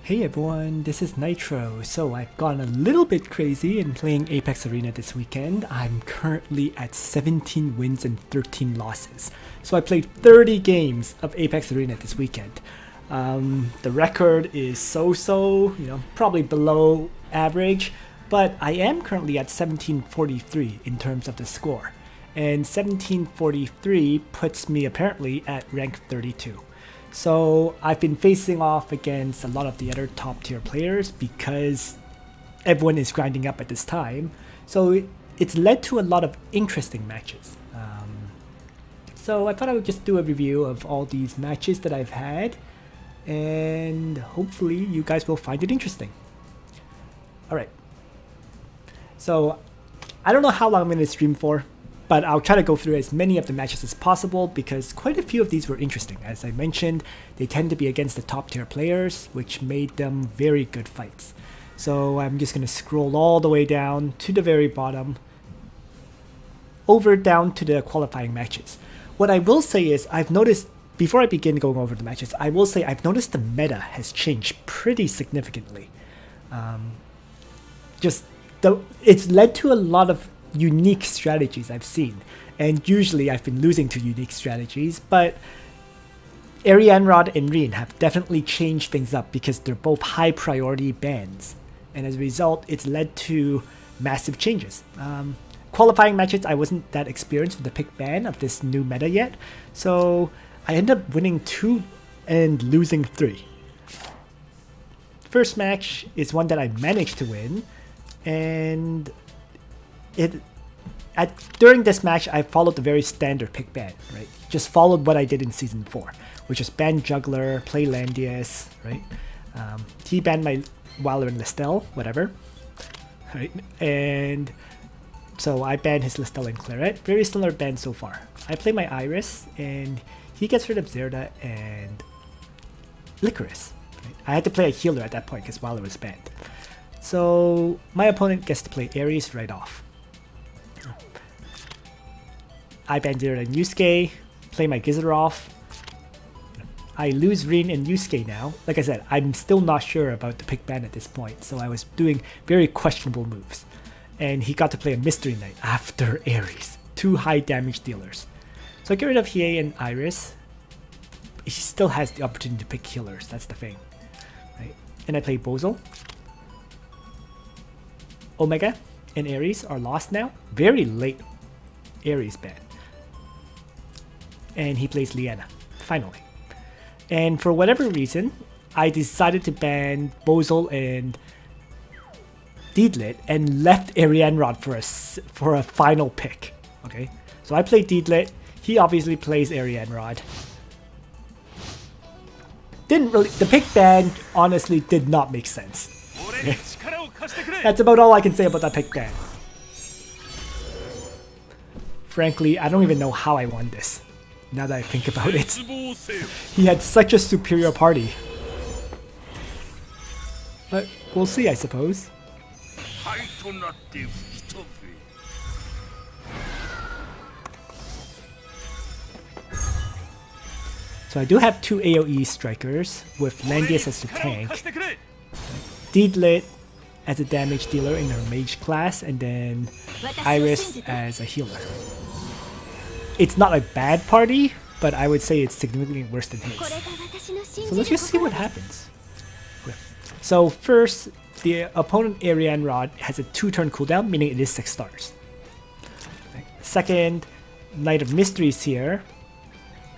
Hey everyone, this is Nitro. So I've gone a little bit crazy in playing Apex Arena this weekend. I'm currently at 17 wins and 13 losses. So I played 30 games of Apex Arena this weekend. The record is so-so, probably below average, but I am currently at 1743 in terms of the score. And 1743 puts me apparently at rank 32. So I've been facing off against a lot of the other top tier players because everyone is grinding up at this time. So it's led to a lot of interesting matches. So I thought I would just do a review of all these matches that I've had, and hopefully you guys will find it interesting. Alright. So I don't know how long I'm going to stream for, but I'll try to go through as many of the matches as possible because quite a few of these were interesting. As I mentioned, they tend to be against the top tier players, which made them very good fights. So I'm just going to scroll all the way down to the very bottom, down to the qualifying matches. What I will say is I've noticed, before I begin going over the matches, I will say I've noticed the meta has changed pretty significantly. It's led to a lot of unique strategies I've seen, and usually I've been losing to unique strategies, but Arianrhod and Rean have definitely changed things up because they're both high priority bans, and as a result it's led to massive changes. Qualifying matches, I wasn't that experienced with the pick ban of this new meta yet, so I ended up winning 2 and losing 3. First match is one that I managed to win, and during this match, I followed the very standard pick ban, right? Just followed what I did in Season 4, which was ban Jugler, play Landius, right? He banned my Whirr and Listell, whatever, right? And so I banned his Listell and Claret. Very similar ban so far. I play my Iris, and he gets rid of Zerda and Licorice. Right? I had to play a healer at that point because Whirr was banned. So my opponent gets to play Ares right off. I ban Zerda and Yusuke, play my Gizzard off. I lose Rean and Yusuke now. Like I said, I'm still not sure about the pick ban at this point, so I was doing very questionable moves. And he got to play a Mystery Knight after Ares, 2 high damage dealers. So I get rid of Hiei and Iris. He still has the opportunity to pick healers, that's the thing. Right? And I play Bozel. Omega and Ares are lost now. Very late Ares ban. And he plays Liana, finally. And for whatever reason, I decided to ban Bozel and Deedlit and left Arianrhod for a final pick. Okay, so I play Deedlit. He obviously plays Arianrhod. The pick ban honestly did not make sense. Okay? That's about all I can say about that pick ban. Frankly, I don't even know how I won this, now that I think about it. He had such a superior party. But we'll see, I suppose. So I do have 2 AoE strikers with Landius as the tank, Deedlit as a damage dealer in her mage class, and then Iris as a healer. It's not a bad party, but I would say it's significantly worse than his. So let's just see what happens. So first, the opponent Arianrhod has a 2-turn cooldown, meaning it is 6 stars. Second, Knight of Mysteries here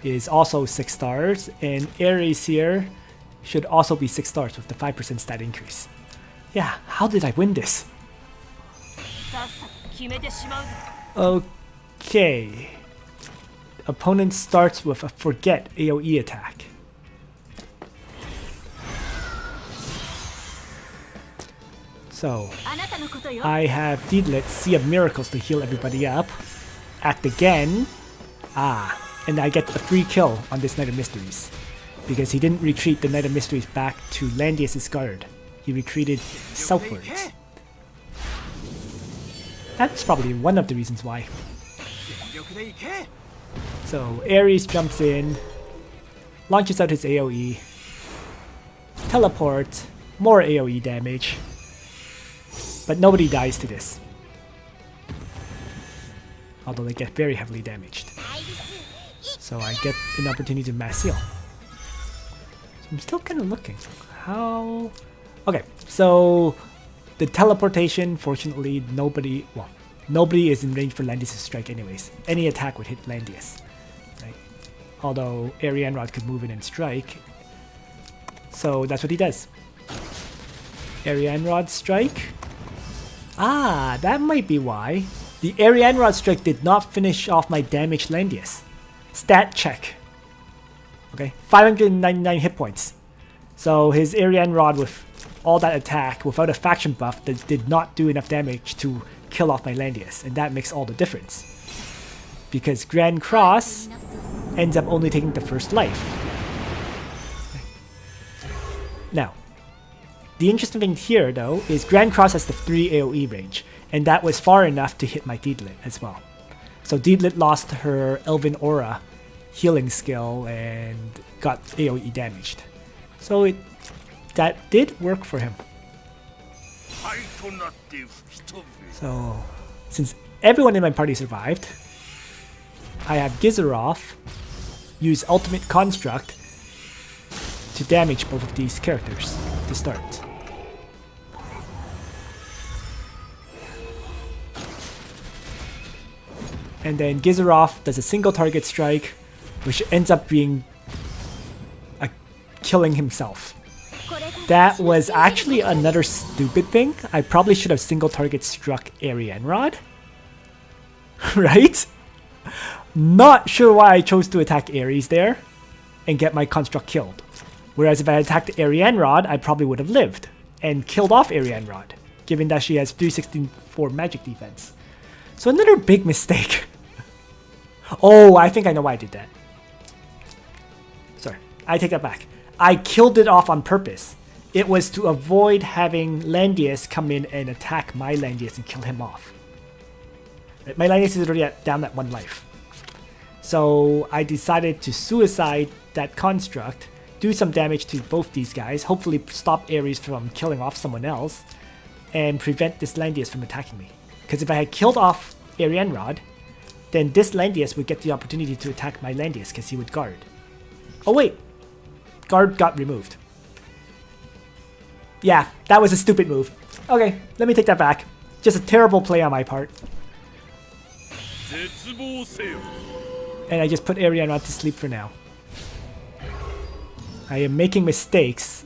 is also 6 stars, and Ares here should also be 6 stars with the 5% stat increase. Yeah, how did I win this? Okay. Opponent starts with a Forget AoE attack. So, I have Deedlit, Sea of Miracles to heal everybody up. Act again. And I get a free kill on this Knight of Mysteries, because he didn't retreat the Knight of Mysteries back to Landius' guard. He retreated southwards. That's probably one of the reasons why. So Ares jumps in, launches out his AoE, teleport, more AoE damage. But nobody dies to this. Although they get very heavily damaged. So I get an opportunity to mass heal. So I'm still kind of looking. How... Okay, so the teleportation, fortunately, nobody is in range for Landius' strike anyways. Any attack would hit Landius. Right? Although Arianrhod could move in and strike. So that's what he does. Arianrhod strike. Ah, that might be why. The Arianrhod strike did not finish off my damaged Landius. Stat check. Okay, 599 hit points. So his Arianrhod with all that attack without a faction buff that did not do enough damage to kill off my Landius, and that makes all the difference. Because Grand Cross ends up only taking the first life. Now, the interesting thing here though is Grand Cross has the 3 AoE range, and that was far enough to hit my Deedlit as well. So Deedlit lost her Elven Aura healing skill and got AoE damaged. So that did work for him. So since everyone in my party survived, I have Gizerov use Ultimate Construct to damage both of these characters to start. And then Gizerov does a single target strike, which ends up being killing himself. That was actually another stupid thing. I probably should have single target struck Arianrhod. Right? Not sure why I chose to attack Ares there and get my construct killed. Whereas if I attacked Arianrhod, I probably would have lived and killed off Arianrhod, given that she has 364 magic defense. So another big mistake. Oh, I think I know why I did that. Sorry, I take that back. I killed it off on purpose. It was to avoid having Landius come in and attack my Landius and kill him off. My Landius is already down at 1 life. So I decided to suicide that construct, do some damage to both these guys, hopefully stop Ares from killing off someone else, and prevent this Landius from attacking me. Because if I had killed off Arianrhod, then this Landius would get the opportunity to attack my Landius because he would guard. Oh wait, guard got removed. Yeah, that was a stupid move. Okay, let me take that back. Just a terrible play on my part. And I just put Arianrhod to sleep for now. I am making mistakes,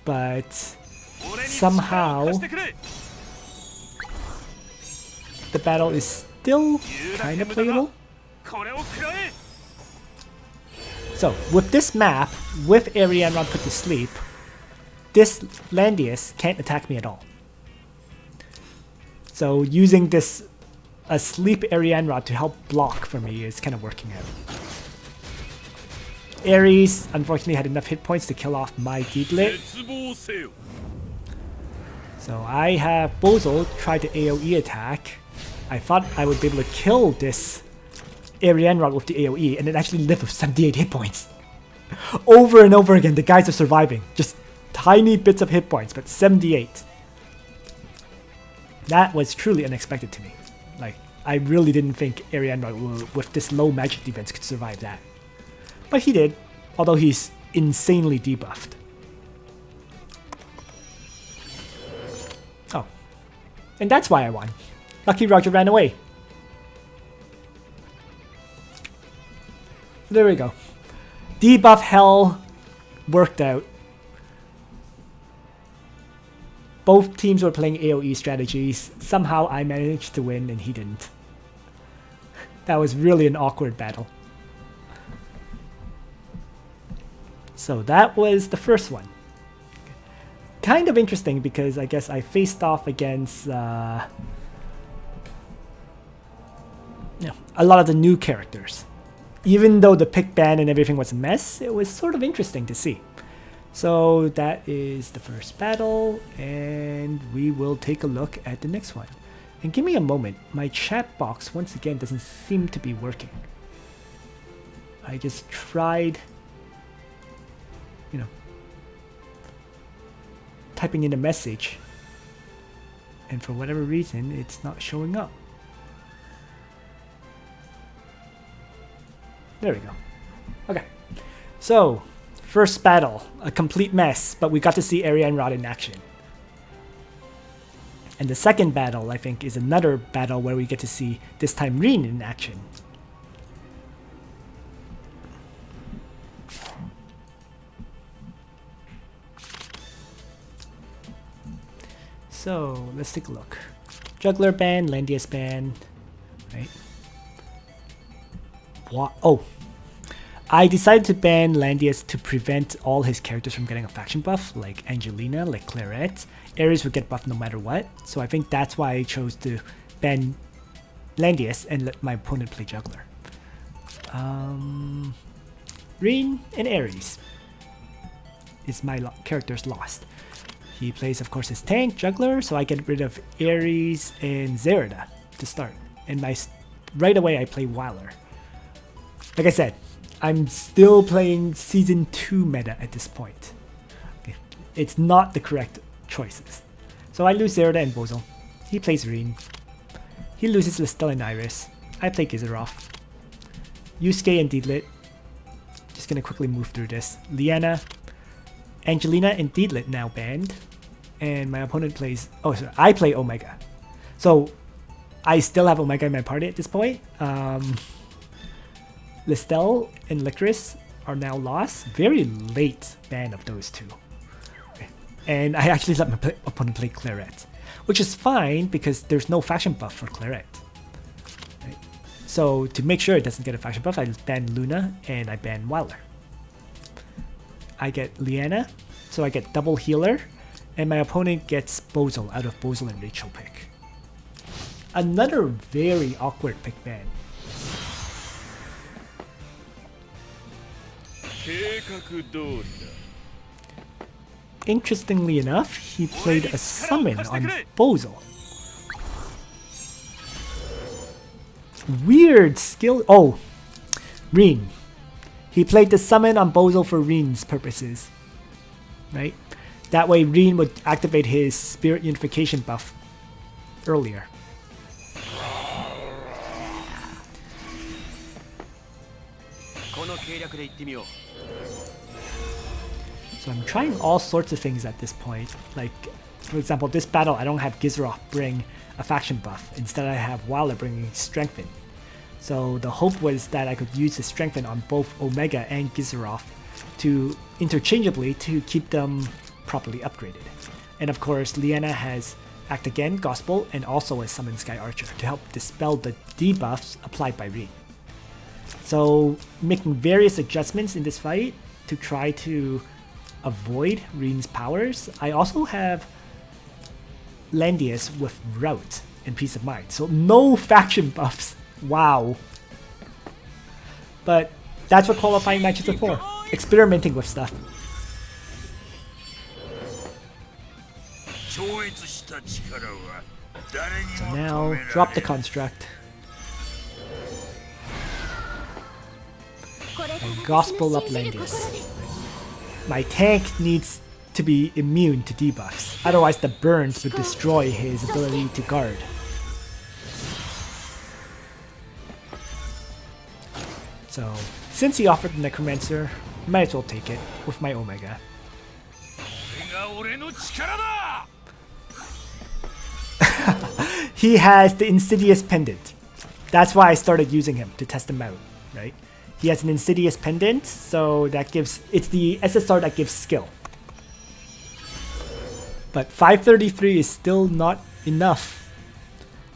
but somehow the battle is still kind of playable. So, with this map, with Arianrhod put to sleep, this Landius can't attack me at all. So, using this asleep Arianrhod to help block for me is kind of working out. Ares, unfortunately, had enough hit points to kill off my Deedlit. So, I have Bozo try to AoE attack. I thought I would be able to kill this Arianrhod with the AoE, and it actually lived with 78 hit points. Over and over again, the guys are surviving. Just tiny bits of hit points, but 78. That was truly unexpected to me. Like, I really didn't think Arianrhod with this low magic defense could survive that. But he did, although he's insanely debuffed. Oh. And that's why I won. LuckiRoger ran away. There we go. Debuff hell worked out. Both teams were playing AoE strategies. Somehow I managed to win and he didn't. That was really an awkward battle. So that was the first one. Kind of interesting because I guess I faced off against a lot of the new characters. Even though the pick ban and everything was a mess, it was sort of interesting to see. So that is the first battle, and we will take a look at the next one. And give me a moment, my chat box once again doesn't seem to be working. I just tried, typing in a message, and for whatever reason, it's not showing up. There we go. Okay. So, first battle, a complete mess, but we got to see Arianrhod in action. And the second battle, I think, is another battle where we get to see, this time, Rean in action. So, let's take a look. Jugler ban, Landius ban, right? What? Oh, I decided to ban Landius to prevent all his characters from getting a faction buff, like Angelina, like Claret. Ares would get buffed no matter what, so I think that's why I chose to ban Landius and let my opponent play Jugler. Rean and Ares is my characters lost. He plays, of course, his tank, Jugler, so I get rid of Ares and Zerida to start. And right away I play Whirr. Like I said, I'm still playing Season 2 meta at this point. Okay. It's not the correct choices. So I lose Zerida and Bozel. He plays Rean. He loses Listell and Iris. I play Gizaroff. Yusuke and Deedlit. Just gonna quickly move through this. Liana, Angelina and Deedlit now banned. And my opponent plays... Oh, sorry, I play Omega. So, I still have Omega in my party at this point. Listell and Licorice are now lost. Very late ban of those two. Okay. And I actually let my opponent play Claret, which is fine because there's no faction buff for Claret. Right. So to make sure it doesn't get a faction buff, I ban Luna and I ban Whirr. I get Liana, so I get double healer, and my opponent gets Bozel out of Bozel and Rachel pick. Another very awkward pick ban. Interestingly enough, he played a summon on Bozel. Weird skill. Oh, Rean. He played the summon on Bozel for Rean's purposes. Right? That way Rean would activate his Spirit Unification buff earlier. So I'm trying all sorts of things at this point. Like, for example, this battle I don't have Gizaroff bring a faction buff. Instead I have Whirr bringing Strengthen. So the hope was that I could use the Strengthen on both Omega and Gizaroff to interchangeably to keep them properly upgraded. And of course, Liana has Act Again, Gospel, and also a Summon Sky Archer to help dispel the debuffs applied by Rean. So making various adjustments in this fight to try to avoid Rean's powers. I also have Landius with Rout and Peace of Mind. So no faction buffs. Wow. But that's what qualifying matches are for. Experimenting with stuff. So now, drop the construct. And Gospel up Landius. My tank needs to be immune to debuffs, otherwise the burns would destroy his ability to guard. So, since he offered the Necromancer, might as well take it with my Omega. He has the Insidious Pendant. That's why I started using him, to test him out, right? He has an Insidious Pendant, so that gives... It's the SSR that gives skill. But 533 is still not enough,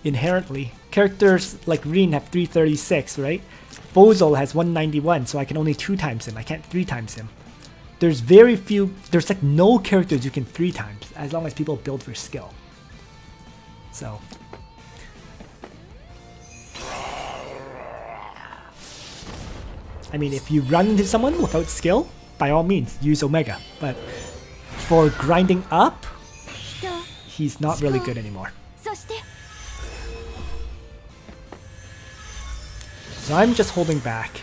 inherently. Characters like Rean have 336, right? Bozel has 191, so I can only 2 times him. I can't 3 times him. There's very few... There's like no characters you can 3 times, as long as people build for skill. So... I mean, if you run into someone without skill, by all means, use Omega. But for grinding up, he's not really good anymore. So I'm just holding back,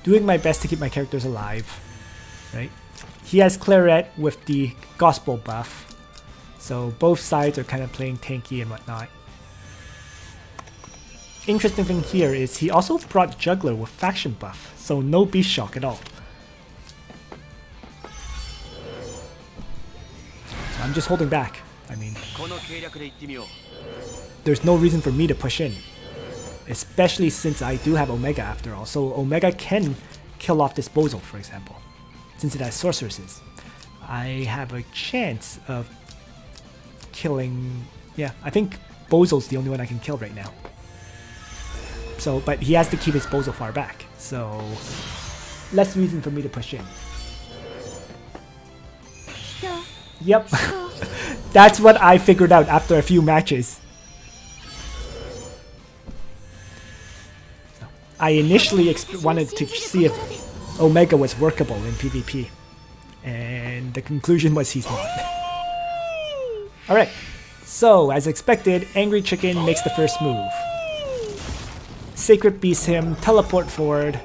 doing my best to keep my characters alive, right? he has Claret with the Gospel buff. So both sides are kind of playing tanky and whatnot. Interesting thing here is he also brought Jugler with faction buff, so no beast shock at all. So I'm just holding back. I mean, there's no reason for me to push in, especially since I do have Omega after all. So Omega can kill off Disposal, for example, since it has sorceresses. I have a chance of killing. Yeah, I think Bozo's the only one I can kill right now. So, but he has to keep his Bozo far back, so less reason for me to push in. Yep, that's what I figured out after a few matches. So, I initially wanted to see if Omega was workable in PvP, and the conclusion was he's not. Alright, so as expected, AngryChicken makes the first move. Sacred Beast him, teleport forward.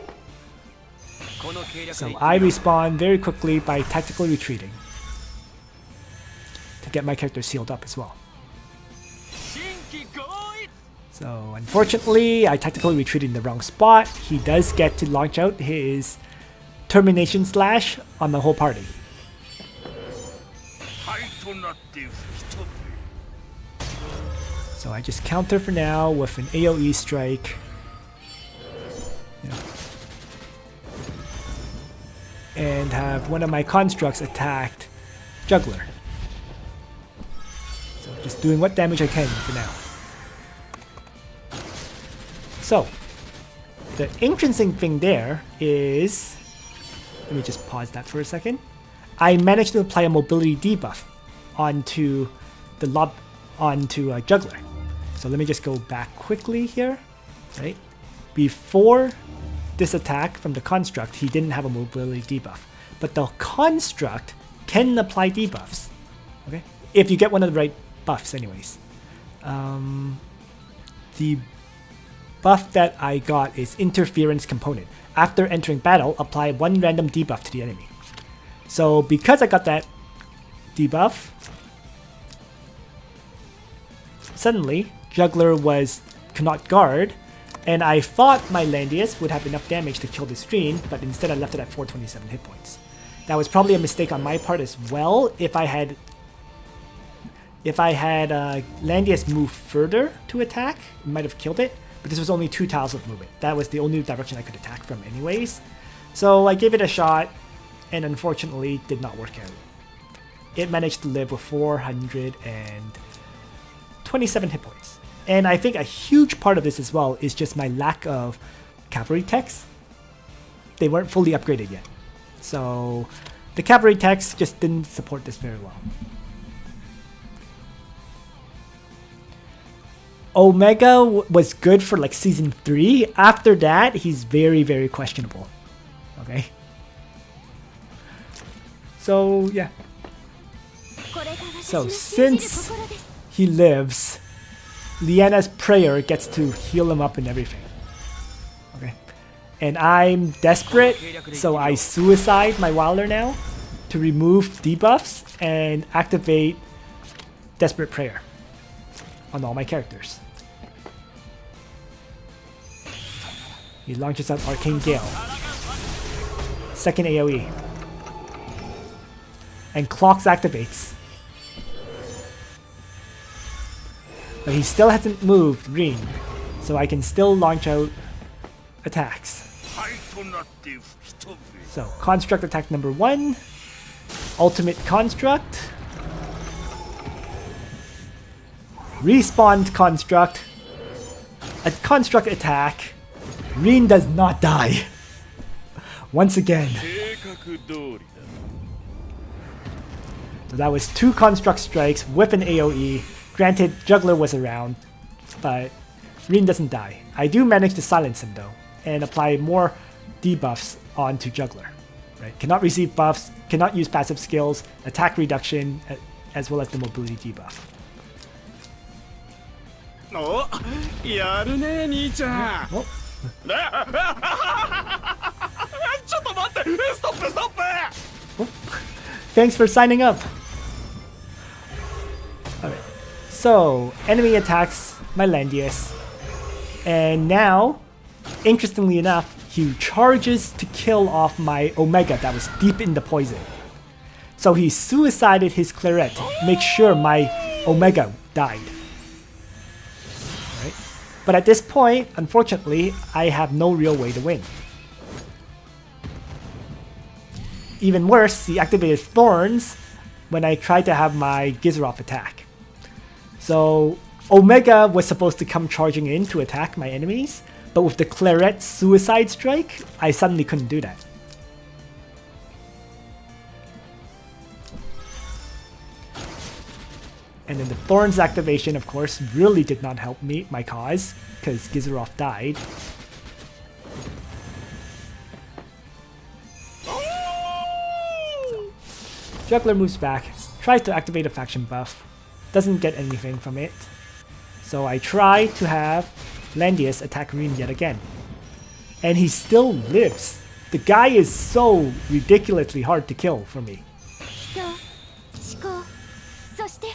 So I respawn very quickly by tactically retreating to get my character sealed up as well. So unfortunately, I tactically retreated in the wrong spot. He does get to launch out his Termination Slash on the whole party. So I just counter for now with an AoE strike. And have one of my constructs attacked Jugler. So just doing what damage I can for now. So the interesting thing there is, let me just pause that for a second. I managed to apply a mobility debuff onto the Jugler. So let me just go back quickly here, right? Before this attack from the construct, he didn't have a mobility debuff, but the construct can apply debuffs. Okay, if you get one of the right buffs, anyways. The buff that I got is Interference Component. After entering battle, apply one random debuff to the enemy. So because I got that debuff, suddenly Jugler cannot guard. And I thought my Landius would have enough damage to kill this Rean, but instead I left it at 427 hit points. That was probably a mistake on my part as well. If I had Landius move further to attack, it might have killed it. But this was only 2 tiles of movement. That was the only direction I could attack from anyways. So I gave it a shot, and unfortunately did not work out. It managed to live with 427 hit points. And I think a huge part of this as well is just my lack of cavalry techs. They weren't fully upgraded yet. So the cavalry techs just didn't support this very well. Omega was good for like season 3. After that, he's very, very questionable. Okay. So yeah. So since he lives, Liana's prayer gets to heal him up and everything. Okay. And I'm desperate, so I suicide my Wilder now to remove debuffs and activate Desperate Prayer on all my characters. He launches out Arcane Gale. Second AoE. And Clocks activates. But he still hasn't moved Rean, so I can still launch out attacks. So, Construct attack number 1. Ultimate Construct. Respawned Construct. A Construct attack. Rean does not die. Once again. So that was 2 Construct strikes with an AoE. Granted, Jugler was around, but Rean doesn't die. I do manage to silence him though, and apply more debuffs onto Jugler. Right? Cannot receive buffs, cannot use passive skills, attack reduction, as well as the mobility debuff. Oh, Thanks for signing up. Alright. So, enemy attacks my Landius. And now, interestingly enough, he charges to kill off my Omega that was deep in the poison. So he suicided his Claret to make sure my Omega died. Right? But at this point, unfortunately, I have no real way to win. Even worse, he activated Thorns when I tried to have my Gizroff attack. So Omega was supposed to come charging in to attack my enemies, but with the Claret Suicide Strike, I suddenly couldn't do that. And then the Thorns activation, of course, really did not help me, my cause, because Gizroff died. So, Jugler moves back, tries to activate a faction buff, doesn't get anything from it. So I try to have Landius attack Rean yet again. And he still lives. The guy is so ridiculously hard to kill for me.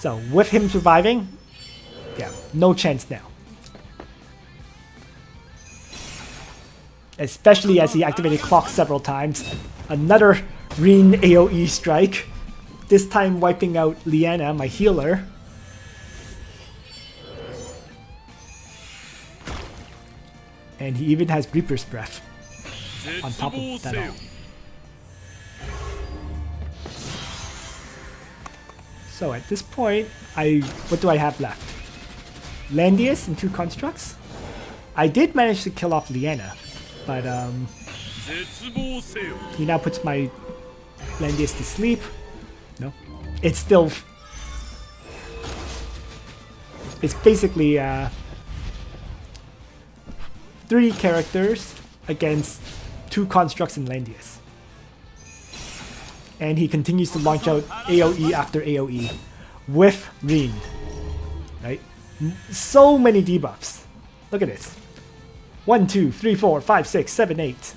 So with him surviving, yeah, no chance now. Especially as he activated Clock several times. Another Rean AoE strike. This time wiping out Liana, my healer. And he even has Reaper's Breath on top of that all. So at this point, what do I have left? Landius and 2 constructs? I did manage to kill off Liana, but he now puts my Landius to sleep. No, it's still... It's basically 3 characters against 2 constructs in Landius. And he continues to launch out AoE after AoE with Rean. Right? So many debuffs. Look at this. 1, 2, 3, 4, 5, 6, 7, 8.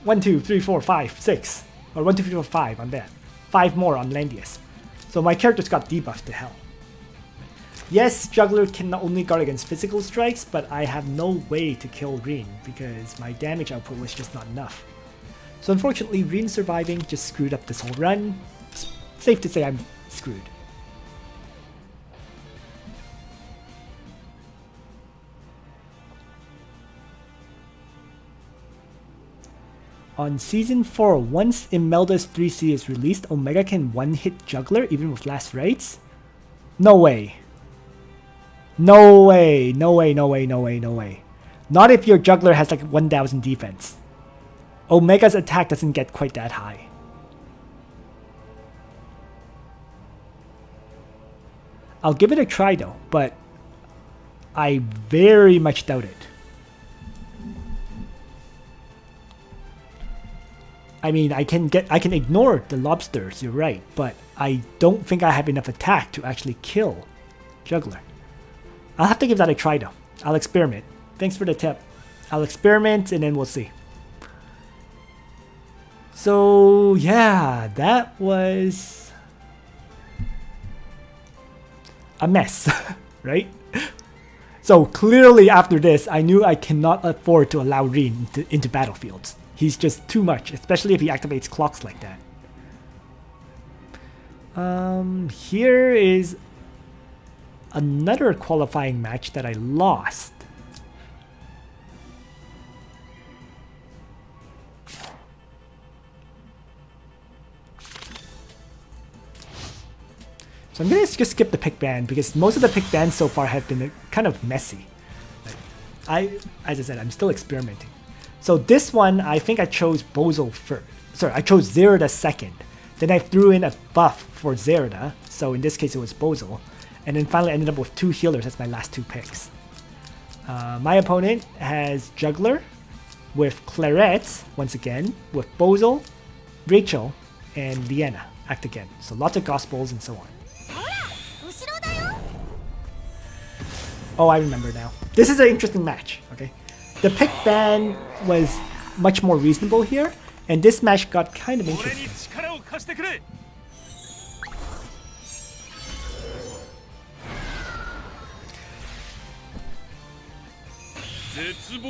1, 2, 3, 4, 5, 6. Or 1, 2, 3, 4, 5 on that. 5 more on Landius. So my character's got debuffed to hell. Yes, Jugler can only guard against physical strikes, but I have no way to kill Rean because my damage output was just not enough. So unfortunately, Rean surviving just screwed up this whole run. It's safe to say I'm screwed. On Season 4, once Imelda's 3C is released, Omega can one-hit Jugler even with last rites? No way. No way, no way, no way, no way, no way. Not if your Jugler has like 1000 defense. Omega's attack doesn't get quite that high. I'll give it a try though, but I very much doubt it. I mean, I can ignore the lobsters, you're right, but I don't think I have enough attack to actually kill Jugler. I'll have to give that a try though. I'll experiment. Thanks for the tip. I'll experiment and then we'll see. So yeah, that was a mess, right? So clearly after this, I knew I cannot afford to allow Rean into battlefields. He's just too much, especially if he activates clocks like that. Here is another qualifying match that I lost. So I'm going to just skip the pick ban because most of the pick bans so far have been kind of messy. As I said, I'm still experimenting. So this one, I think I chose Bozo first. Sorry, I chose Zerida second. Then I threw in a buff for Zerida. So in this case, it was Bozo. And then finally ended up with 2 healers as my last 2 picks. My opponent has Jugler with Claret, once again, with Bozo, Rachel, and Liana, act again. So lots of Gospels and so on. Oh, I remember now. This is an interesting match, okay? The pick ban was much more reasonable here, and this match got kind of interesting.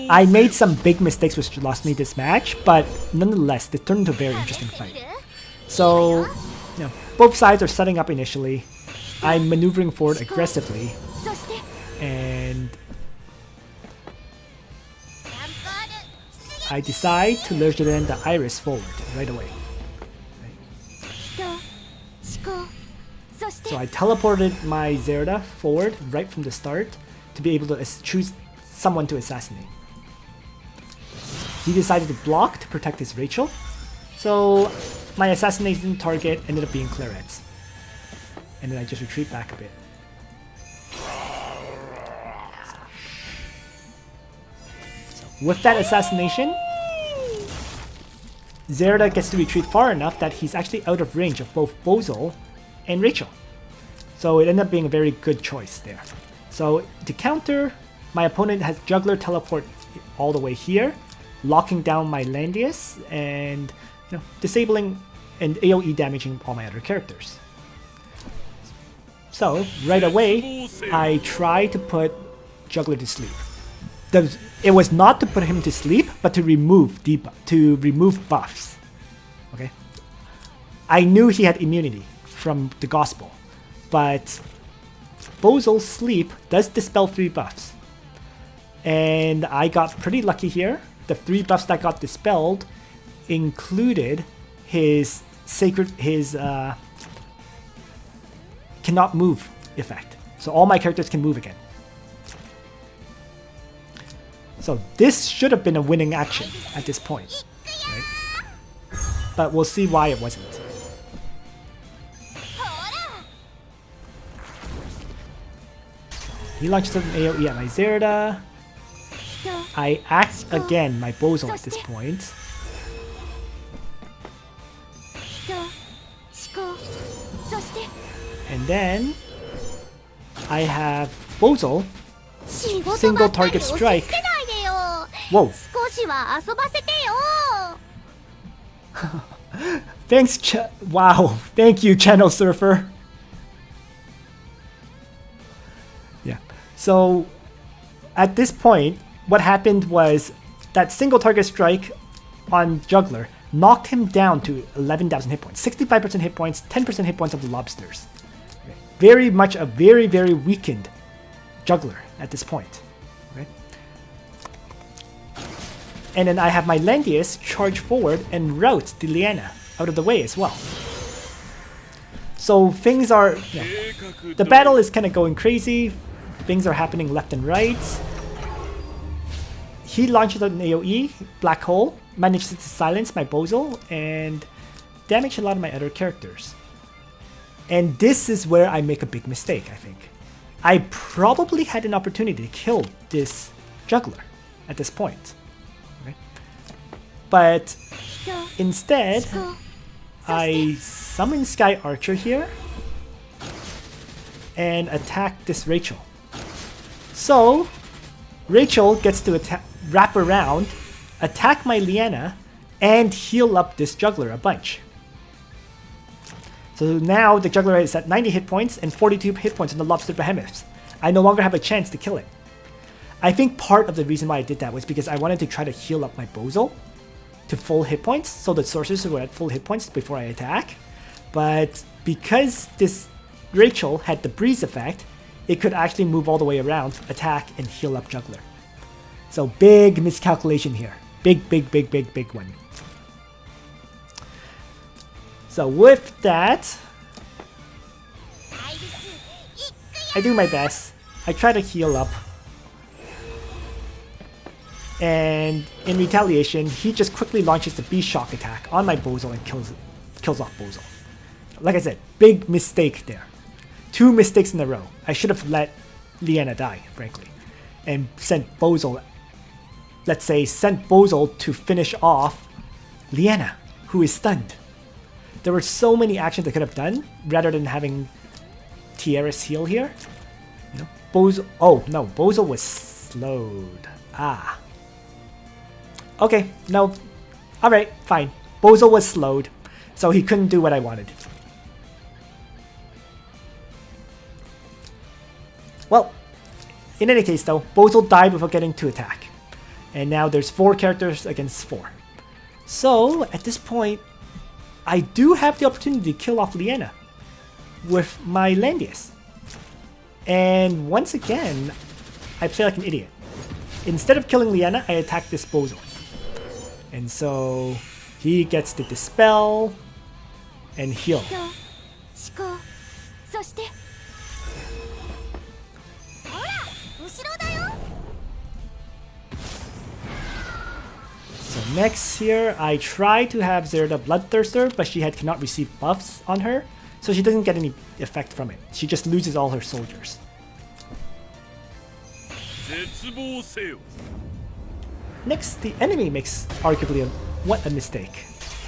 I made some big mistakes which lost me this match, but nonetheless, it turned into a very interesting fight. So, both sides are setting up initially. I'm maneuvering forward aggressively, and I decide to Lurgiden the Iris forward right away. So I teleported my Zerda forward right from the start to be able to choose someone to assassinate. He decided to block to protect his Rachel, so my assassination target ended up being Clarets. And then I just retreat back a bit. So with that assassination, Zerda gets to retreat far enough that he's actually out of range of both Bozol and Rachel. So it ended up being a very good choice there. So to counter, my opponent has Jugler teleport all the way here, locking down my Landius and disabling and AoE damaging all my other characters. So right away, I try to put Jugler to sleep. It was not to put him to sleep, but to remove buffs. Okay. I knew he had immunity from the Gospel, but Bozol's sleep does dispel 3 buffs. And I got pretty lucky here. The 3 buffs that got dispelled included his cannot move effect. So all my characters can move again. So this should have been a winning action at this point, right? But we'll see why it wasn't. He launches an AoE at my Zerda. I axe again my Bozol at this point. And then I have Bozol single target strike. Whoa. Thanks, wow. Thank you, Channel Surfer. Yeah. So at this point, what happened was that single target strike on Jugler knocked him down to 11,000 hit points, 65% hit points, 10% hit points of the lobsters. Very much a very, very weakened Jugler at this point. Right? And then I have my Landius charge forward and route the Liana out of the way as well. So things are... the battle is kind of going crazy. Things are happening left and right. He launches an AoE, Black Hole, manages to silence my Bozol, and damage a lot of my other characters. And this is where I make a big mistake, I think. I probably had an opportunity to kill this Jugler at this point. Okay? But instead, I summon Sky Archer here and attack this Rachel. So Rachel gets to wrap around, attack my Liana, and heal up this Jugler a bunch. So now the Jugler is at 90 hit points and 42 hit points on the Lobster Behemoths. I no longer have a chance to kill it. I think part of the reason why I did that was because I wanted to try to heal up my Bozol to full hit points, so the sorcerers were at full hit points before I attack. But because this Rachel had the Breeze effect, it could actually move all the way around, attack, and heal up Jugler. So big miscalculation here. Big one. So with that, I do my best. I try to heal up. And in retaliation, he just quickly launches the Beast Shock attack on my Bozol and kills off Bozol. Like I said, big mistake there. 2 mistakes in a row. I should have let Liana die, frankly. And sent Bozol, let's say, sent Bozol to finish off Liana, who is stunned. There were so many actions I could have done rather than having Tiara's heal here. You know, Bozol. Oh no, Bozol was slowed. Ah. Okay, no. Alright, fine. Bozol was slowed, so he couldn't do what I wanted. Well, in any case though, Bozol died before getting to attack. And now there's 4 characters against 4. So at this point, I do have the opportunity to kill off Liana with my Landius. And once again, I play like an idiot. Instead of killing Liana, I attack this Bozo. And so he gets to dispel and heal. So next here, I try to have Zerda Bloodthirster, but she cannot receive buffs on her, so she doesn't get any effect from it. She just loses all her soldiers. Next, the enemy makes arguably what a mistake,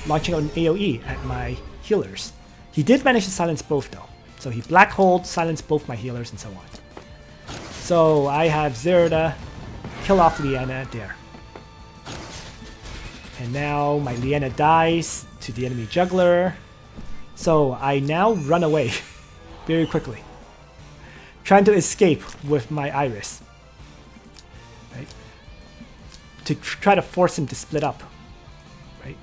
launching out an AoE at my healers. He did manage to silence both though, so he Black Hold, silenced both my healers and so on. So I have Zerda kill off Liana there. And now my Liana dies to the enemy Jugler. So I now run away very quickly, trying to escape with my Iris. Right? To try to force him to split up. Right?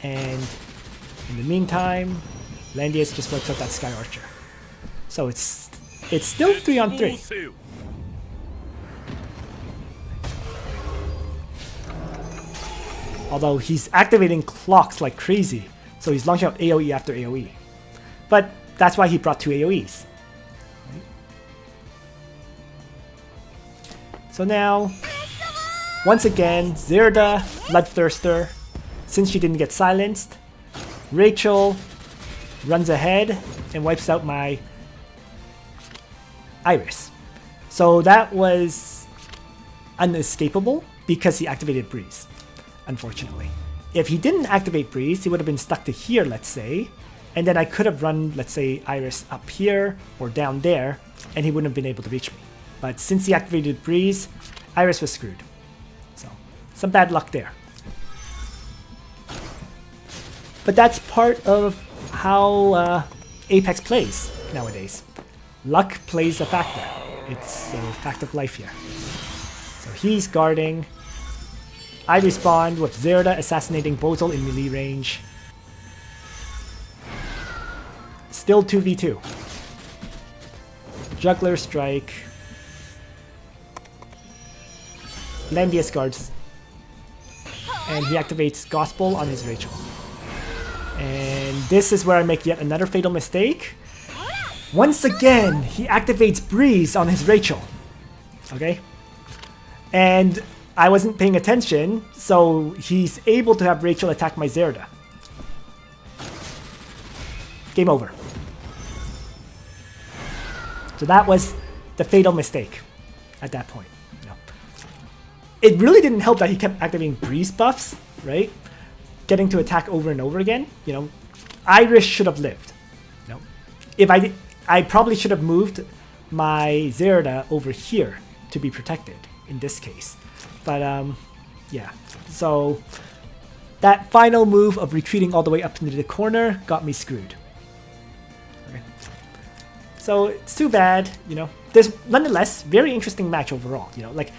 And in the meantime, Landius just wipes out that Sky Archer. So it's still 3-on-3. Although he's activating clocks like crazy, so he's launching out AoE after AoE. But that's why he brought 2 AoEs. Right? So now, once again, Zerda, Bloodthirster, since she didn't get silenced, Rachel runs ahead and wipes out my Iris. So that was unescapable because he activated Breeze. Unfortunately. If he didn't activate Breeze, he would have been stuck to here, let's say, and then I could have run, let's say, Iris up here or down there, and he wouldn't have been able to reach me. But since he activated Breeze, Iris was screwed. So, some bad luck there. But that's part of how Apex plays nowadays. Luck plays a factor. It's a fact of life here. So he's guarding. I respond with Zerda assassinating Bozel in melee range. Still 2v2. Jugler strike. Landius guards. And he activates Gospel on his Rachel. And this is where I make yet another fatal mistake. Once again, he activates Breeze on his Rachel. Okay? And I wasn't paying attention, so he's able to have Rachel attack my Zerda. Game over. So that was the fatal mistake at that point. You know. It really didn't help that he kept activating Breeze buffs, right? Getting to attack over and over again. You know, Iris should have lived. You know, if I probably should have moved my Zerda over here to be protected in this case. But, yeah. So, that final move of retreating all the way up into the corner got me screwed. Okay. So, it's too bad, you know. There's, nonetheless, very interesting match overall, you know. Like,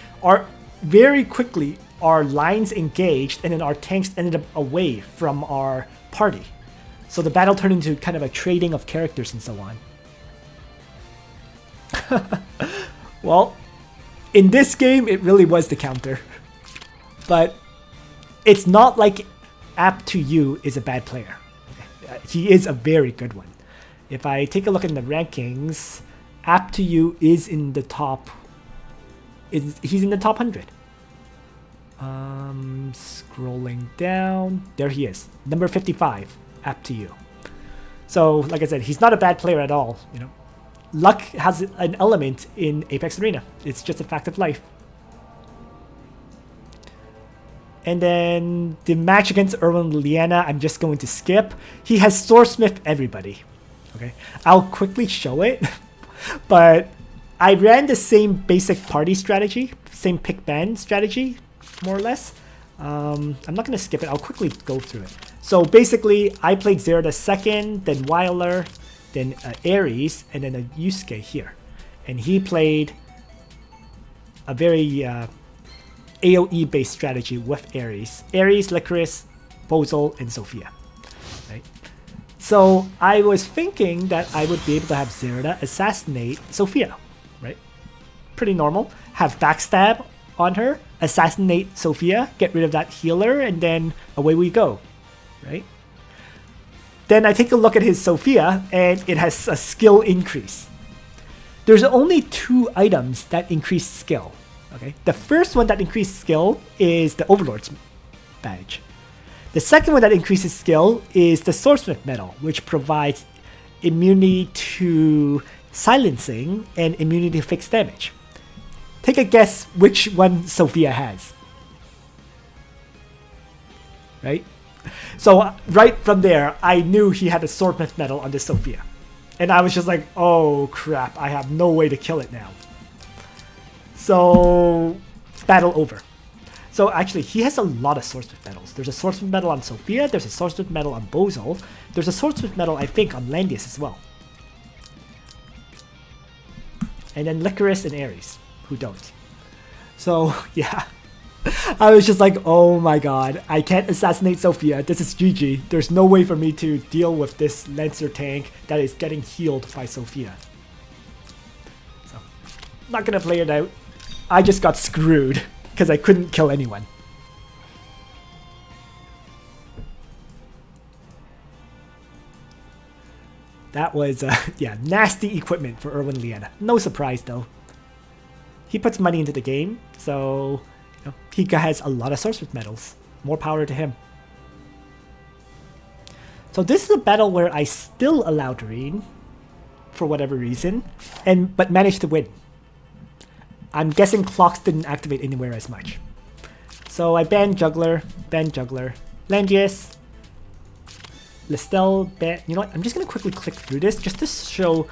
very quickly, our lines engaged, and then our tanks ended up away from our party. So, the battle turned into kind of a trading of characters and so on. Well, in this game, it really was the counter. But it's not like Apt2U is a bad player. He is a very good one. If I take a look in the rankings, Apt2U is in the top... He's in the top 100. Scrolling down. There he is. Number 55, Apt2U. So, like I said, he's not a bad player at all, you know. Luck has an element in Apex Arena. It's just a fact of life. And then the match against ErwinLiana, I'm just going to skip. He has Swordsmith everybody. Okay, I'll quickly show it. But I ran the same basic party strategy, same pick ban strategy, more or less. I'm not going to skip it. I'll quickly go through it. So basically, I played Zerda second, then Whirr, then Ares, and then a Yusuke here. And he played a very AoE based strategy with Ares. Ares, Licorice, Bozal, and Sophia. Right? So I was thinking that I would be able to have Zerda assassinate Sophia. Right? Pretty normal. Have backstab on her, assassinate Sophia, get rid of that healer, and then away we go. Right? Then I take a look at his Sophia, and it has a skill increase. There's only 2 items that increase skill. Okay, the first one that increases skill is the Overlord's badge. The second one that increases skill is the Swordsmith medal, which provides immunity to silencing and immunity to fixed damage. Take a guess which one Sophia has. Right? So right from there, I knew he had a Swordsmith medal on the Sophia. And I was just like, oh crap, I have no way to kill it now. So, battle over. So actually, he has a lot of Swordsmith medals. There's a Swordsmith medal on Sophia, there's a Swordsmith medal on Bozal, there's a Swordsmith medal, I think, on Landius as well. And then Licorice and Ares, who don't. So, yeah. I was just like, oh my god, I can't assassinate Sophia, this is GG. There's no way for me to deal with this Lancer tank that is getting healed by Sophia. So, not gonna play it out. I just got screwed because I couldn't kill anyone. That was, yeah, nasty equipment for ErwinLiana. No surprise though. He puts money into the game, so you know, he has a lot of Swordsmith medals. More power to him. So this is a battle where I still allowed Rean, for whatever reason, but managed to win. I'm guessing clocks didn't activate anywhere as much. So I banned Jugler, Landius, Listell, you know what, I'm just going to quickly click through this just to show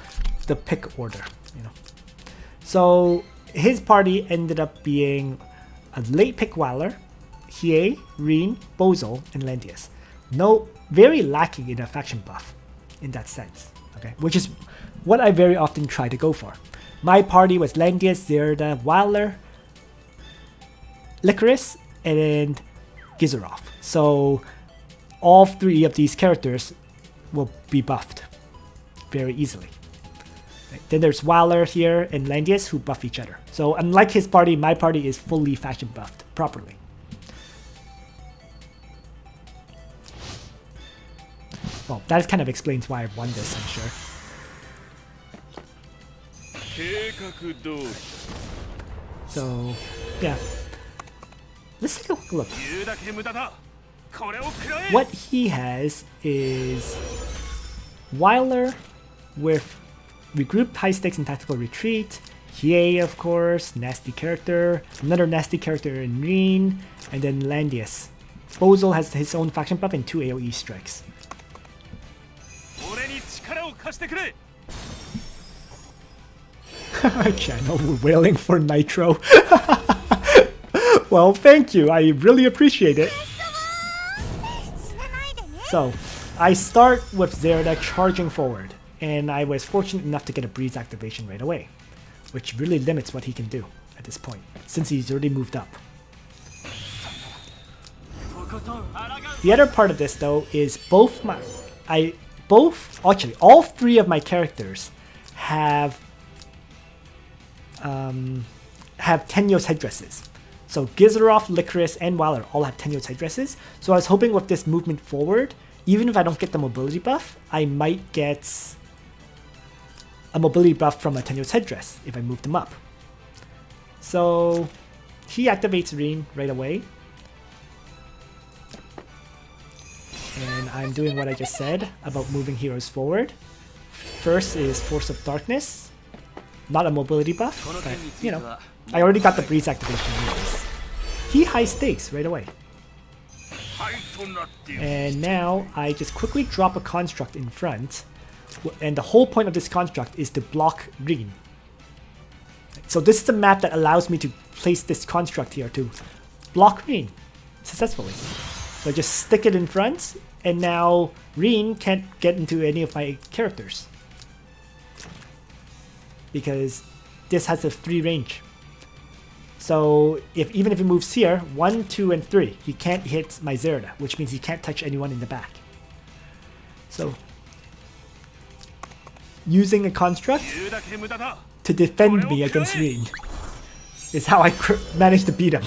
the pick order. You know, so his party ended up being a late pick Whirr, Hiei, Rean, Bozal, and Landius. No, very lacking in a faction buff in that sense, okay, which is what I very often try to go for. My party was Landius, Zerda, Whirr, Licorice, and Gizeroff. So all 3 of these characters will be buffed very easily. Right. Then there's Whirr here and Landius who buff each other. So unlike his party, my party is fully faction buffed properly. Well, that kind of explains why I won this, I'm sure. So, yeah. Let's take a quick look. What he has is Whirr with Regroup, High Stakes, and Tactical Retreat. Hiei, of course, nasty character. Another nasty character in Rean. And then Landius. Bozal has his own faction buff and 2 AoE strikes. Channel wailing for Nitro. Well, thank you. I really appreciate it. So, I start with Zerda charging forward, and I was fortunate enough to get a Breeze activation right away, which really limits what he can do at this point, since he's already moved up. The other part of this, though, is actually, all 3 of my characters have Tenyos headdresses. So Gizeroff, Licorice, and Whirr all have Tenyos headdresses. So I was hoping with this movement forward, even if I don't get the mobility buff, I might get a mobility buff from a Tenyos headdress if I move them up. So he activates Rean right away. And I'm doing what I just said about moving heroes forward. First is Force of Darkness. Not a mobility buff, but, you know, I already got the Breeze activation anyways. He high stakes right away. And now I just quickly drop a construct in front. And the whole point of this construct is to block Rean. So this is a map that allows me to place this construct here to block Rean successfully. So I just stick it in front, and now Rean can't get into any of my characters. Because this has a 3 range. So even if he moves here, 1, 2, and 3, he can't hit my Zerda, which means he can't touch anyone in the back. So using a construct to defend me against Rean is how I managed to beat him.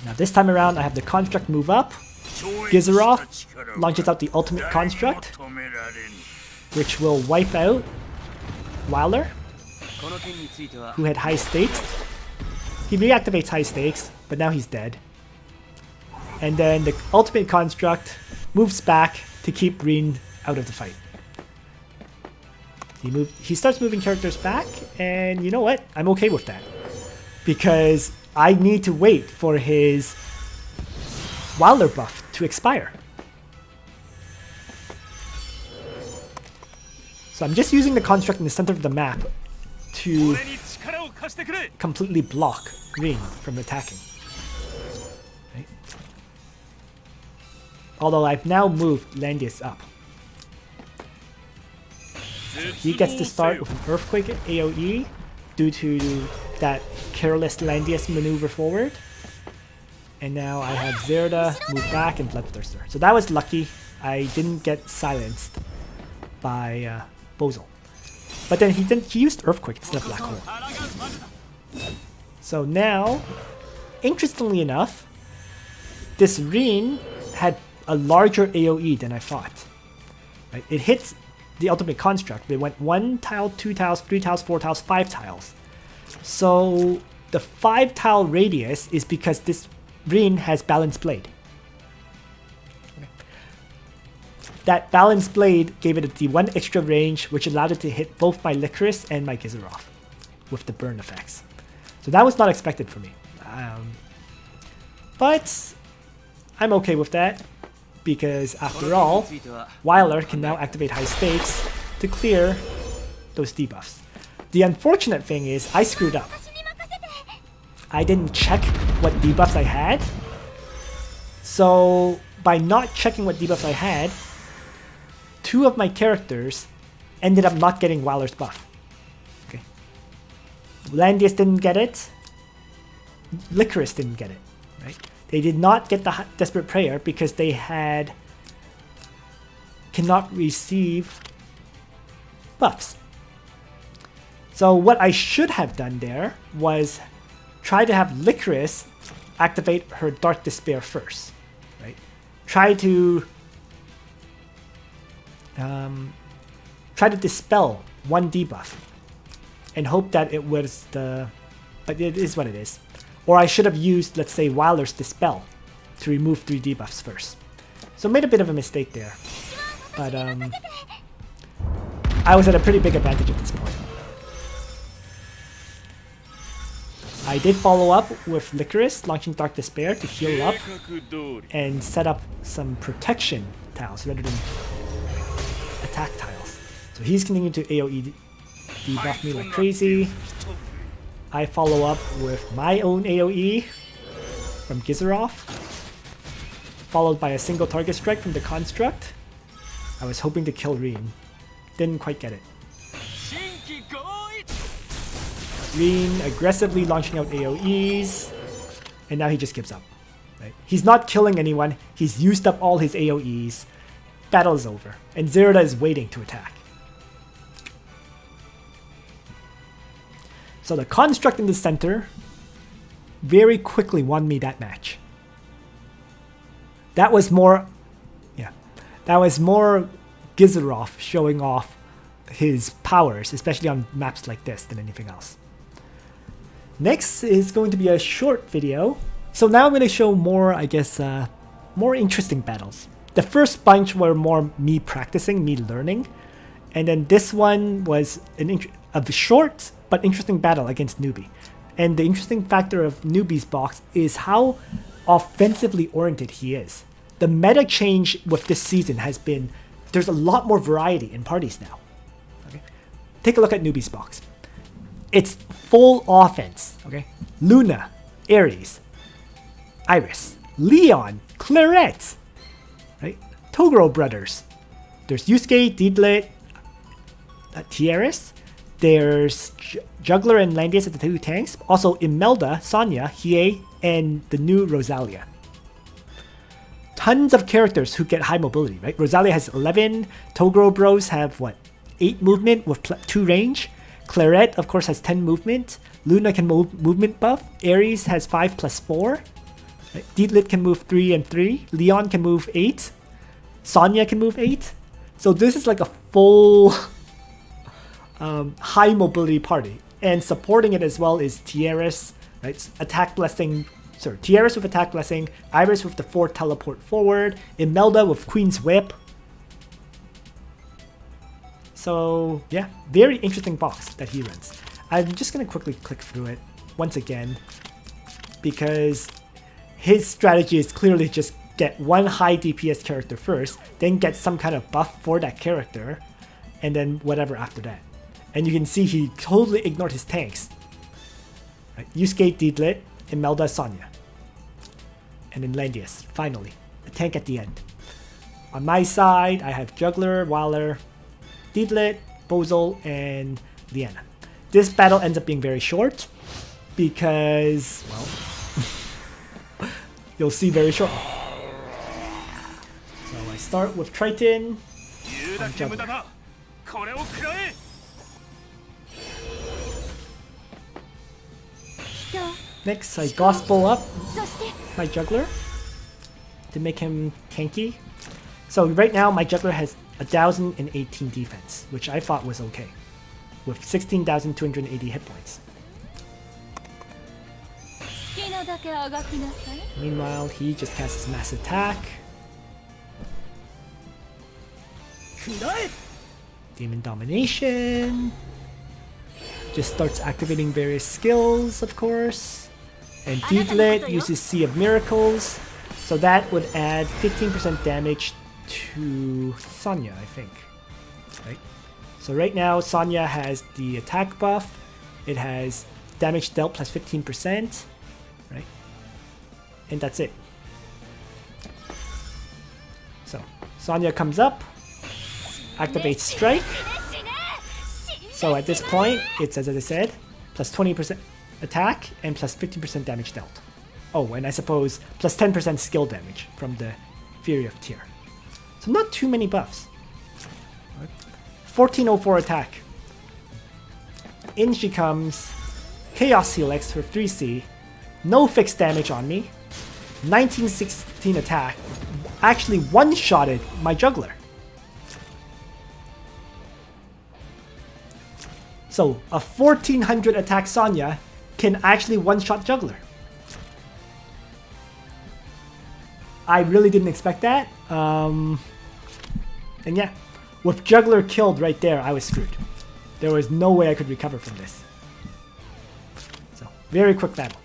Now this time around, I have the construct move up. Gizaroth launches out the ultimate construct, which will wipe out Whirr, who had high stakes. He reactivates high stakes, but now he's dead. And then the ultimate construct moves back to keep Rean out of the fight. He starts moving characters back, and you know what? I'm okay with that. Because I need to wait for his Whirr buff to expire. So I'm just using the construct in the center of the map to completely block Rean from attacking. Right? Although I've now moved Landius up. So he gets to start with an Earthquake AoE due to that careless Landius maneuver forward. And now I have Zerda move back and Bloodthirster. So that was lucky. I didn't get silenced by Bozal. But then he used Earthquake instead of Black Hole. So now, interestingly enough, this Rean had a larger AoE than I thought. Right? It hits the ultimate construct. It went 1 tile, 2 tiles, 3 tiles, 4 tiles, 5 tiles. So the 5 tile radius is because this Rean has Balanced Blade. That Balanced Blade gave it the 1 extra range, which allowed it to hit both my Licorice and my Gizaroth with the burn effects. So that was not expected for me. But I'm okay with that, because after all, Whirr can now activate high stakes to clear those debuffs. The unfortunate thing is I screwed up. I didn't check what debuffs I had. So by not checking what debuffs I had, 2 of my characters ended up not getting Whirr's buff. Okay. Landius didn't get it. Licorice didn't get it. Right? They did not get the Desperate Prayer because they cannot receive buffs. So what I should have done there was try to have Licorice activate her Dark Despair first. Right? Try to dispel 1 debuff and hope that it was but it is what it is. Or I should have used, let's say, Whirr's Dispel to remove 3 debuffs first. So made a bit of a mistake there. But I was at a pretty big advantage at this point. I did follow up with Licorice, launching Dark Despair to heal up and set up some protection tiles rather than attack tiles. So he's continuing to AoE debuff me like crazy. I follow up with my own AoE from Gizaroth, followed by a single target strike from the construct. I was hoping to kill Rean. Didn't quite get it. Rean aggressively launching out AoEs, and now he just gives up. Right? He's not killing anyone, he's used up all his AoEs. Battle is over, and Zerda is waiting to attack. So the construct in the center very quickly won me that match. That was more Gizaroth showing off his powers, especially on maps like this, than anything else. Next is going to be a short video. So now I'm going to show more, I guess, more interesting battles. The first bunch were more me practicing, me learning. And then this one was a short but interesting battle against Newbie. And the interesting factor of Newbie's box is how offensively oriented he is. The meta change with this season has been, there's a lot more variety in parties now. Okay? Take a look at Newbie's box. It's full offense. Okay, Luna, Ares, Iris, Leon, Claret, right? Toguro brothers. There's Yusuke, Diglett, Tieris, There's Jugler and Langrisser at the 2 tanks. Also Imelda, Sonya, Hiei, and the new Rosalia. Tons of characters who get high mobility, right? Rosalia has 11. Toguro Bros have what? 8 movement with 2 range. Claret, of course, has 10 movement. Luna can move movement buff. Ares has 5 plus 4. Right? Dehalt can move 3 and 3. Leon can move 8. Sonya can move 8. So this is like a full high mobility party. And supporting it as well is Tiaris, right? Attack blessing. Sorry, Tiaris with attack blessing. Iris with the 4 teleport forward. Imelda with Queen's Whip. So yeah, very interesting box that he runs. I'm just gonna quickly click through it once again because his strategy is clearly just get one high DPS character first, then get some kind of buff for that character, and then whatever after that. And you can see he totally ignored his tanks. Right? Yusuke, Dehalt, Imelda, Sonya. And then Landius, finally. A tank at the end. On my side, I have Jugler, Whirr, Dehalt, Bozel, and Liana. This battle ends up being very short because, well, you'll see very shortly. So I start with Triton on Jugler. Next, I Gospel up my Jugler to make him tanky. So right now, my Jugler has 1,018 defense, which I thought was okay, with 16,280 hit points. Meanwhile, he just casts his mass attack. Demon Domination. Just starts activating various skills, of course. And Dehalt uses Sea of Miracles, so that would add 15% damage to Sonya, I think. Right? So right now, Sonya has the attack buff. It has damage dealt plus 15%. Right? And that's it. So, Sonya comes up, activates Strike. So at this point, it's, as I said, plus 20% attack and plus 15% damage dealt. Oh, and I suppose plus 10% skill damage from the Fury of Tyr. So not too many buffs. 1404 attack. In she comes. Chaos Helix for 3C. No fixed damage on me. 1916 attack. Actually one-shotted my Jugler. So a 1400 attack Sonya can actually one-shot Jugler. I really didn't expect that. And yeah, with Jugler killed right there, I was screwed. There was no way I could recover from this. So, very quick battle.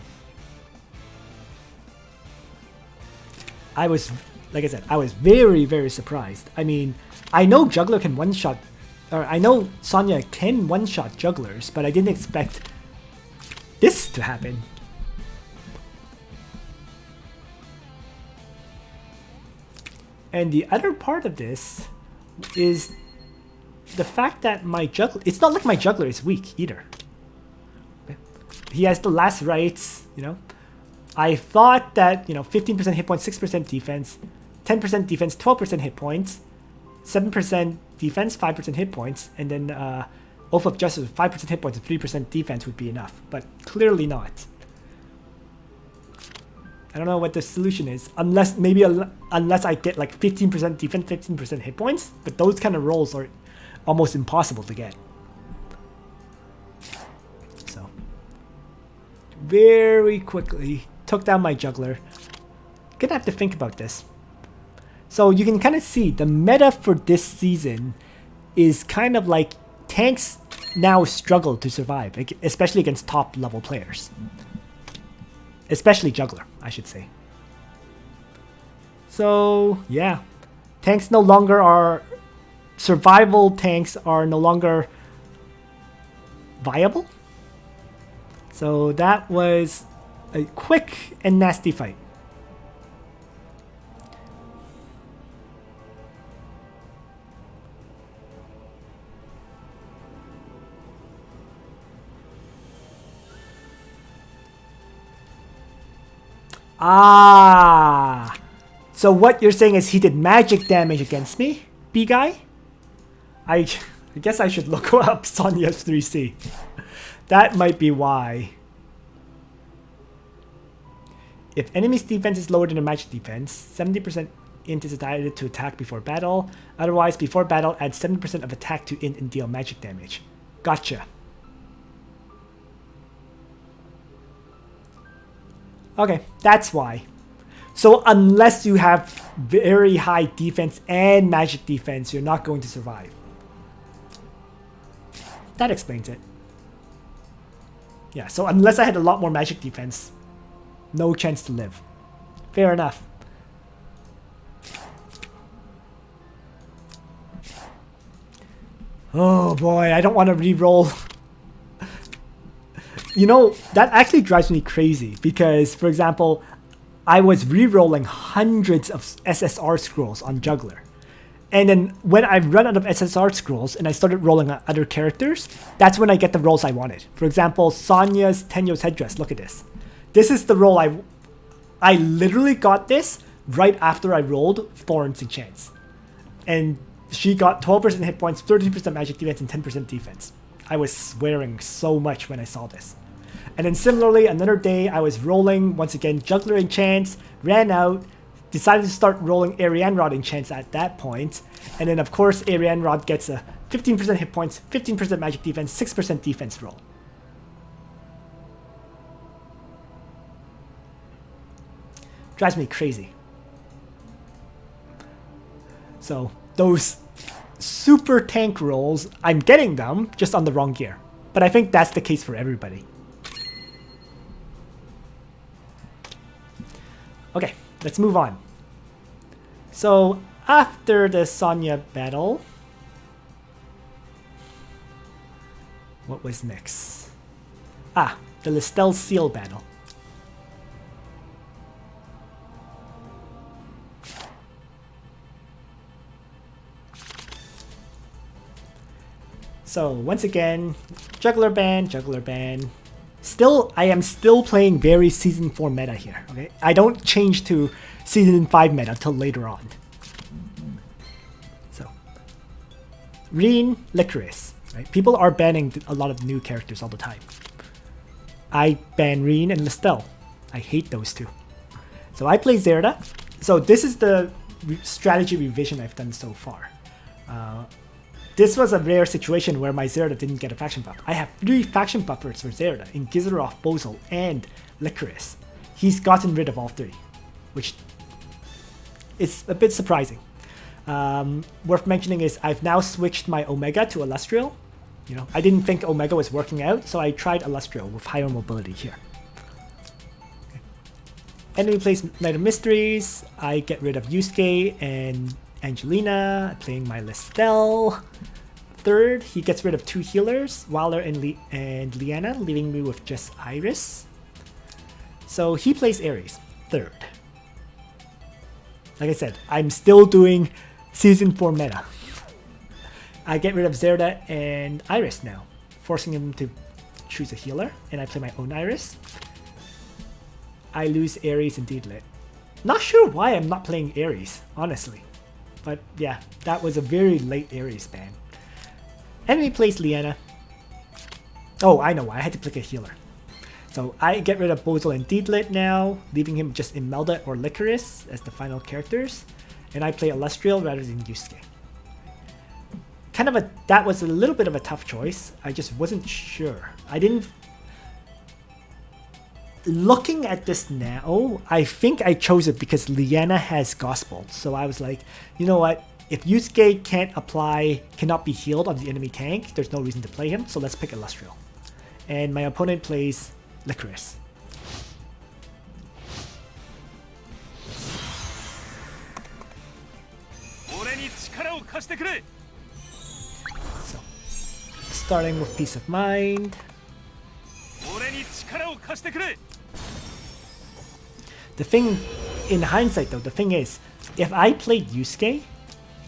I was, like I said, I was very, very surprised. I mean, I know Jugler can one-shot, or I know Sonya can one-shot Jugglers, but I didn't expect this to happen. And the other part of this is the fact that my Jugler, it's not like my Jugler is weak either. Okay. He has the last rights, you know. I thought that, 15% hit points, 6% defense, 10% defense, 12% hit points, 7% defense, 5% hit points, and then Oath of Justice with 5% hit points and 3% defense would be enough, but clearly not. I don't know what the solution is, unless unless I get like 15% defense, 15% hit points, but those kind of rolls are almost impossible to get. So, very quickly took down my Jugler. Gonna have to think about this. So you can kind of see the meta for this season is kind of like tanks now struggle to survive, especially against top level players. Especially Jugler, I should say. So, yeah. Tanks no longer are... Survival tanks are no longer viable. So that was a quick and nasty fight. Ah! So what you're saying is he did magic damage against me, B-guy? I guess I should look up Sonya's 3C. That might be why. If enemy's defense is lower than their magic defense, 70% int is decided to attack before battle. Otherwise, before battle, add 70% of attack to int and deal magic damage. Gotcha. Okay, that's why. So unless you have very high defense and magic defense, you're not going to survive. That explains it. Yeah, so unless I had a lot more magic defense, no chance to live. Fair enough. Oh boy, I don't want to re-roll. You know, that actually drives me crazy because, for example, I was re-rolling hundreds of SSR scrolls on Jugler. And then when I run out of SSR scrolls and I started rolling on other characters, that's when I get the rolls I wanted. For example, Sonya's Tenyo's headdress. Look at this. This is the roll I literally got this right after I rolled Thorns and Chance. And she got 12% hit points, 13% magic defense, and 10% defense. I was swearing so much when I saw this. And then similarly, another day I was rolling, once again, Jugler and Chance, ran out, decided to start rolling Arianrhod and Chance at that point. And then of course Arianrhod gets a 15% hit points, 15% magic defense, 6% defense roll. Drives me crazy. So those super tank rolls, I'm getting them just on the wrong gear. But I think that's the case for everybody. Okay, let's move on. So after the Sonya battle, what was next? Ah, the Listell Seal battle. So once again, Jugler ban, Jugler ban. Still, I am still playing very Season 4 meta here, okay? I don't change to Season 5 meta till later on. So, Rean, Licorice, right? People are banning a lot of new characters all the time. I ban Rean and Listell. I hate those two. So I play Zerda. So this is the strategy revision I've done so far. This was a rare situation where my Zerda didn't get a faction buff. I have 3 faction buffers for Zerda in Gizaroth, Bozel, and Licorice. He's gotten rid of all 3, which is a bit surprising. Worth mentioning is I've now switched my Omega to Illustrial. You know, I didn't think Omega was working out, so I tried Illustrial with higher mobility here. Okay. Enemy plays Night of Mysteries. I get rid of Yusuke and Angelina, playing my Listell. Third, he gets rid of 2 healers, Wilder and Liana, leaving me with just Iris. So he plays Ares, third. Like I said, I'm still doing Season 4 meta. I get rid of Zerda and Iris now, forcing him to choose a healer, and I play my own Iris. I lose Ares and Dehalt. Not sure why I'm not playing Ares, honestly. But yeah, that was a very late Ares ban. Enemy plays Liana. Oh, I know why. I had to pick a healer. So I get rid of Bozel and Dehalt now, leaving him just Imelda or Licorice as the final characters. And I play Illustrial rather than Yusuke. That was a little bit of a tough choice. I just wasn't sure. Looking at this now, I think I chose it because Liana has Gospel. So I was like, you know what? If Yusuke cannot be healed on the enemy tank, there's no reason to play him. So let's pick Illustrial. And my opponent plays Licorice. So, starting with Peace of Mind. The thing, in hindsight though, the thing is, if I played Yusuke,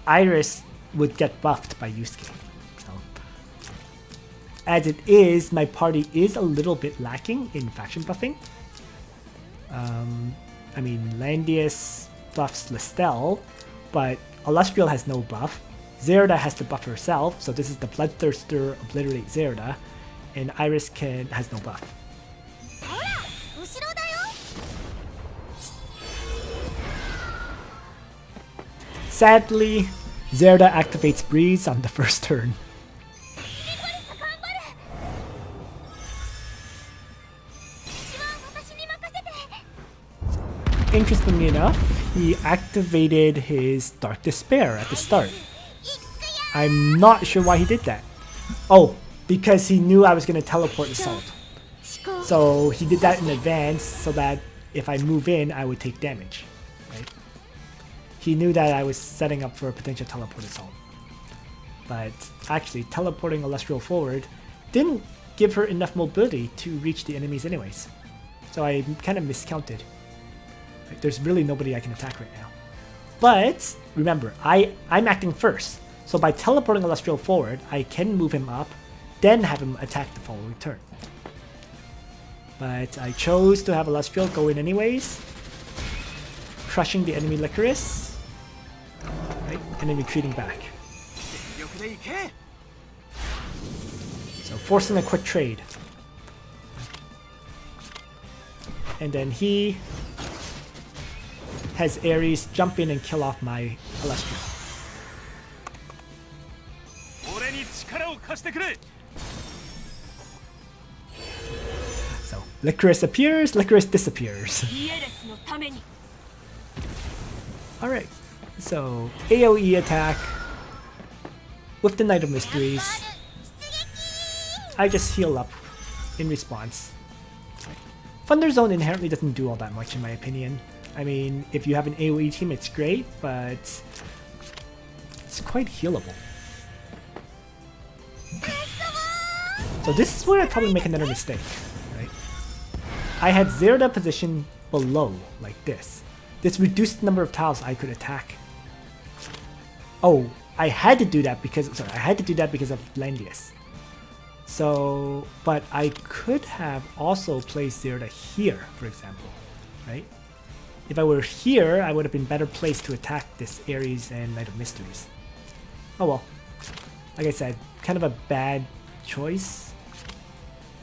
Iris would get buffed by Yusuke. So, as it is, my party is a little bit lacking in faction buffing. I mean, Landius buffs Listell, but Illustrial has no buff. Zerda has to buff herself, so this is the Bloodthirster Obliterate Zerda, and Iris has no buff. Sadly, Zerda activates Breeze on the first turn. Interestingly enough, he activated his Dark Despair at the start. I'm not sure why he did that. Oh, because he knew I was going to teleport Assault. So he did that in advance so that if I move in, I would take damage. Right? He knew that I was setting up for a potential teleport Assault. But actually, teleporting Illustrial forward didn't give her enough mobility to reach the enemies anyways. So I kind of miscounted. Right? There's really nobody I can attack right now. But remember, I'm acting first. So by teleporting Illustrial forward, I can move him up, then have him attack the following turn. But I chose to have Illustrial go in anyways, crushing the enemy Licorice, right, and then retreating back. So forcing a quick trade. And then he has Ares jump in and kill off my Illustrial. So, Licorice appears, Licorice disappears. Alright, so AoE attack with the Knight of Mysteries. I just heal up in response. Thunder Zone inherently doesn't do all that much in my opinion. I mean, if you have an AoE team, it's great, but it's quite healable. So this is where I probably make another mistake, right? I had Zerda positioned below, like this. This reduced the number of tiles I could attack. Oh, I had to do that because, sorry, I had to do that because of Landius. So, but I could have also placed Zerda here, for example, right? If I were here, I would have been better placed to attack this Ares and Knight of Mysteries. Oh well. Like I said, kind of a bad choice.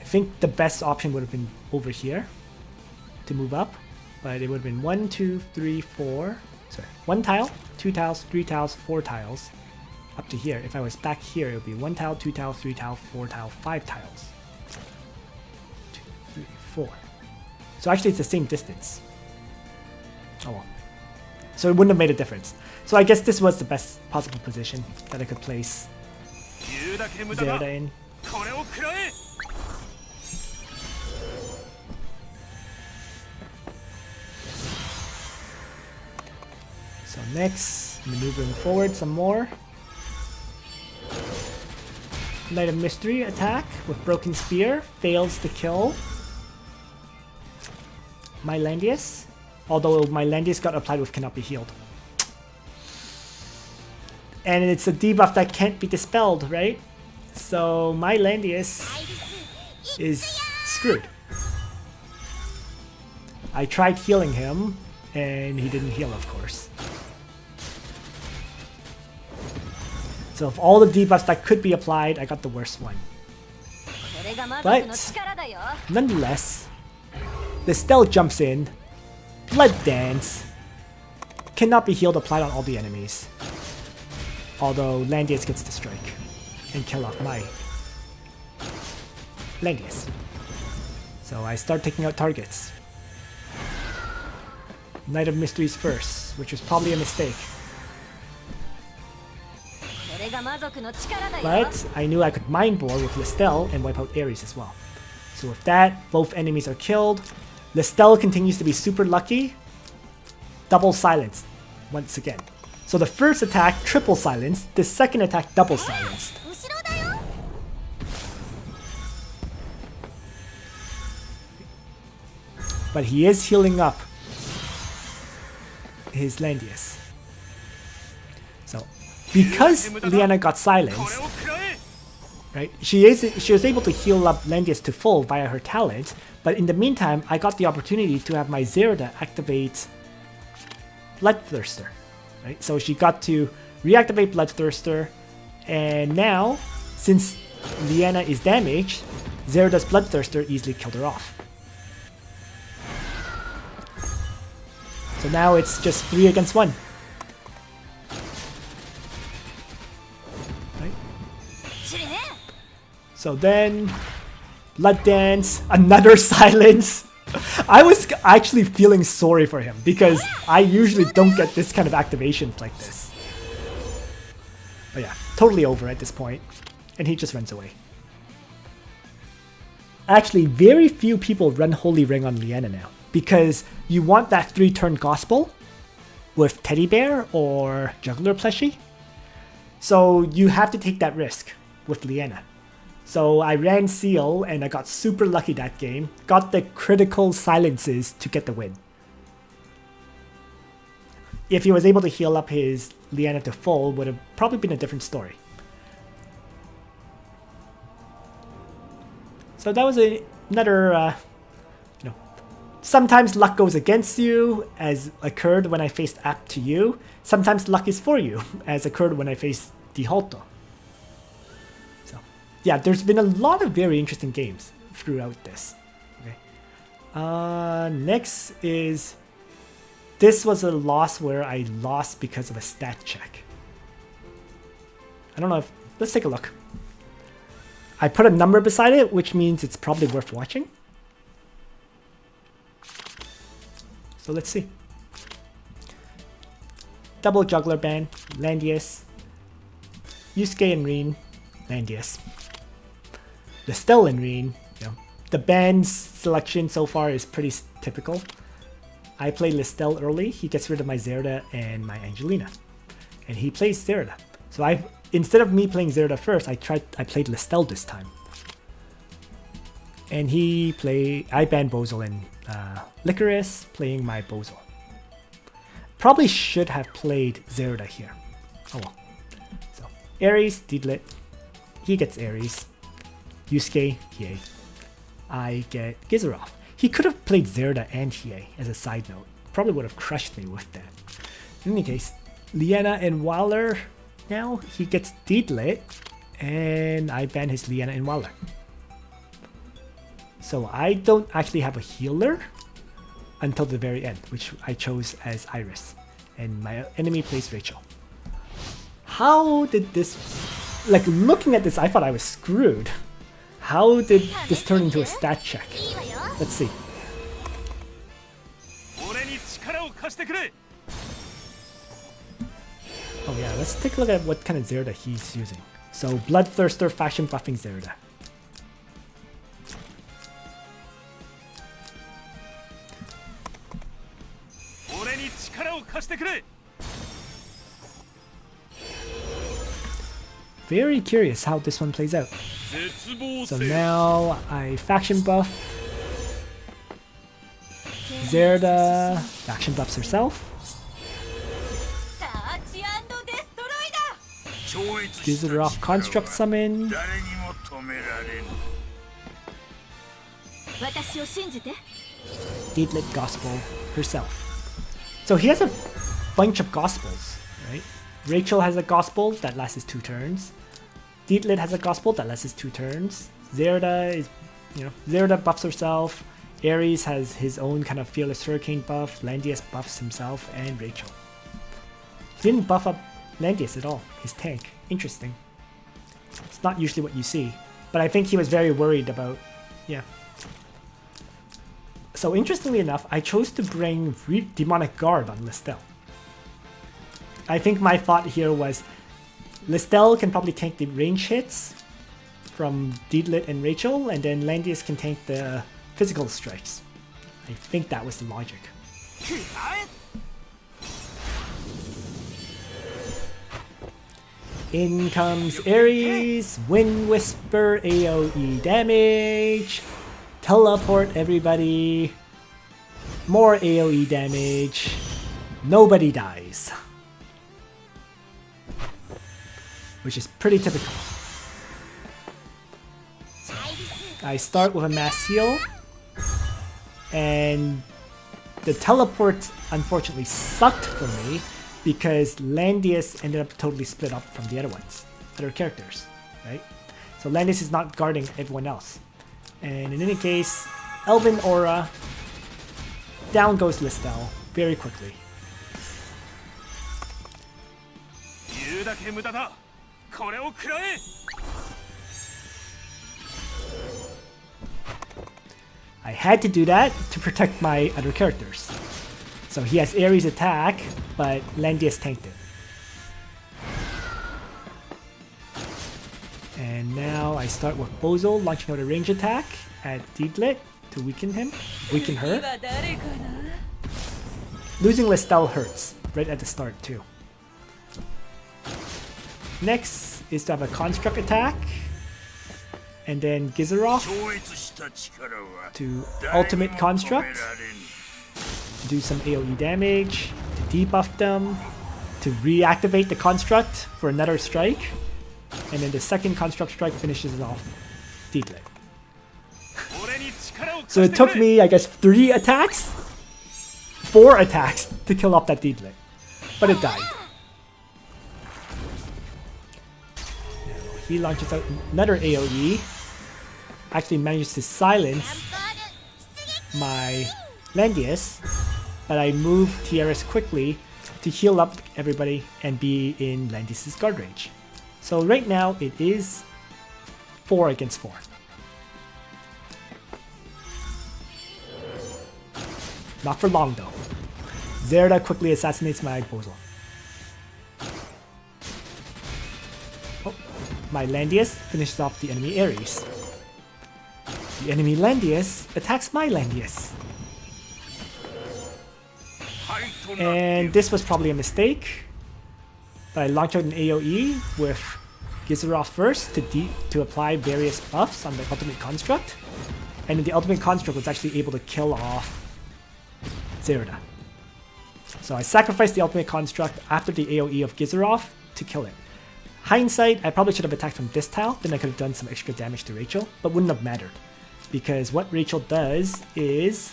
I think the best option would have been over here to move up, but it would have been 1, 2, 3, 4. Sorry, 1 tile, 2 tiles, 3 tiles, 4 tiles up to here. If I was back here, it would be 1 tile, 2 tiles, 3 tiles, 4 tiles, 5 tiles. 2, 3, 4. So actually, it's the same distance. Oh well. So it wouldn't have made a difference. So I guess this was the best possible position that I could place Zerda in. So next, maneuvering forward some more. Knight of Mystery attack with Broken Spear fails to kill my Landius. Although my Landius got applied with cannot be healed. And it's a debuff that can't be dispelled, right? So my Landius is screwed. I tried healing him, and he didn't heal, of course. So of all the debuffs that could be applied, I got the worst one. But nonetheless, Listell jumps in, Blood Dance, cannot be healed applied on all the enemies. Although Landius gets to strike and kill off my Landius. So I start taking out targets. Knight of Mysteries first, which was probably a mistake. But I knew I could Mind Bore with Listell and wipe out Ares as well. So with that, both enemies are killed. Listell continues to be super lucky. Double silenced once again. So the first attack, triple silenced. The second attack, double silenced. But he is healing up his Landius. So because Liana got silenced, right? She was able to heal up Landius to full via her talent, But in the meantime, I got the opportunity to have my Zerda activate Bloodthirster, right? So she got to reactivate Bloodthirster, and now, since Liana is damaged, Zerda's Bloodthirster easily killed her off. So now it's just 3 against 1. Right? So then, Blood Dance, another silence. I was actually feeling sorry for him because I usually don't get this kind of activations like this. But yeah, totally over at this point. And he just runs away. Actually, very few people run Holy Ring on Liana now, because you want that 3-turn Gospel with Teddy Bear or Jugler plushie. So you have to take that risk with Liana. So I ran Seal and I got super lucky that game. Got the critical silences to get the win. If he was able to heal up his Liana to full, would have probably been a different story. So that was another, sometimes luck goes against you, as occurred when I faced Apt to you. Sometimes luck is for you, as occurred when I faced Dehalt. So, yeah, there's been a lot of very interesting games throughout this. Okay. Next is, this was a loss where I lost because of a stat check. I don't know if, let's take a look. I put a number beside it, which means it's probably worth watching. So let's see. Double Jugler ban, Landius, Yusuke and Rean, Landius. Listell and Rean, the ban's selection so far is pretty typical. I play Listell early, he gets rid of my Zerda and my Angelina. And he plays Zerda. So instead of me playing Zerda first, I played Listell this time. And I banned Bozel and Licorice, playing my Bozel. Probably should have played Zerda here. Oh well. So, Ares, Dehalt. He gets Ares. Yusuke, Hiei. I get Gizaroff. He could have played Zerda and Hiei as a side note. Probably would have crushed me with that. In any case, Liana and Waller. Now he gets Dehalt, and I ban his Liana and Waller. So I don't actually have a healer until the very end, which I chose as Iris. And my enemy plays Rachel. How did this... Like, looking at this, I thought I was screwed. How did this turn into a stat check? Let's see. Oh yeah, let's take a look at what kind of Zerda he's using. So, Bloodthirster, faction buffing Zerda. Very curious how this one plays out. So now I faction buff Zerda, faction buffs herself. Gizaroff construct summon. Dehalt gospel herself. So he has a bunch of gospels, right? Rachel has a gospel that lasts 2 turns. Dehalt has a gospel that lasts 2 turns. Zerda is, Zerda buffs herself. Ares has his own kind of Fearless Hurricane buff. Landius buffs himself, and Rachel. Didn't buff up Landius at all, his tank. Interesting. It's not usually what you see, but I think he was very worried about, So interestingly enough, I chose to bring Demonic Guard on Listell. I think my thought here was Listell can probably tank the range hits from Dehalt and Rachel, and then Landius can tank the physical strikes. I think that was the logic. In comes Ares, Wind Whisper, AoE damage, teleport everybody, more AoE damage, nobody dies. Which is pretty typical. So, I start with a mass heal. And the teleport unfortunately sucked for me because Landius ended up totally split up from the other characters, right? So Landius is not guarding everyone else. And in any case, Elven Aura, down goes Listell very quickly. I had to do that to protect my other characters. So he has Ares attack, but Landius tanked it. And now I start with Bozo launching out a range attack at Dehalt to weaken her. Losing Listell hurts right at the start too. Next is to have a construct attack, and then Gizaroff to ultimate construct, do some AoE damage, to debuff them, to reactivate the construct for another strike, and then the second construct strike finishes off Dehalt. So it took me, I guess, 4 attacks to kill off that Dehalt, but it died. He launches out another AoE, actually manages to silence my Landius, but I move Tiaras quickly to heal up everybody and be in Landius' guard range. So right now it is 4 against 4. Not for long though. Zerda quickly assassinates my Bozo. My Landius finishes off the enemy Ares. The enemy Landius attacks my Landius. And this was probably a mistake, but I launched out an AoE with Gizaroff first to apply various buffs on the ultimate construct, and then the ultimate construct was actually able to kill off Zerda. So I sacrificed the ultimate construct after the AoE of Gizaroff to kill it. Hindsight, I probably should have attacked from Dehalt, then I could have done some extra damage to Rachel, but wouldn't have mattered. Because what Rachel does is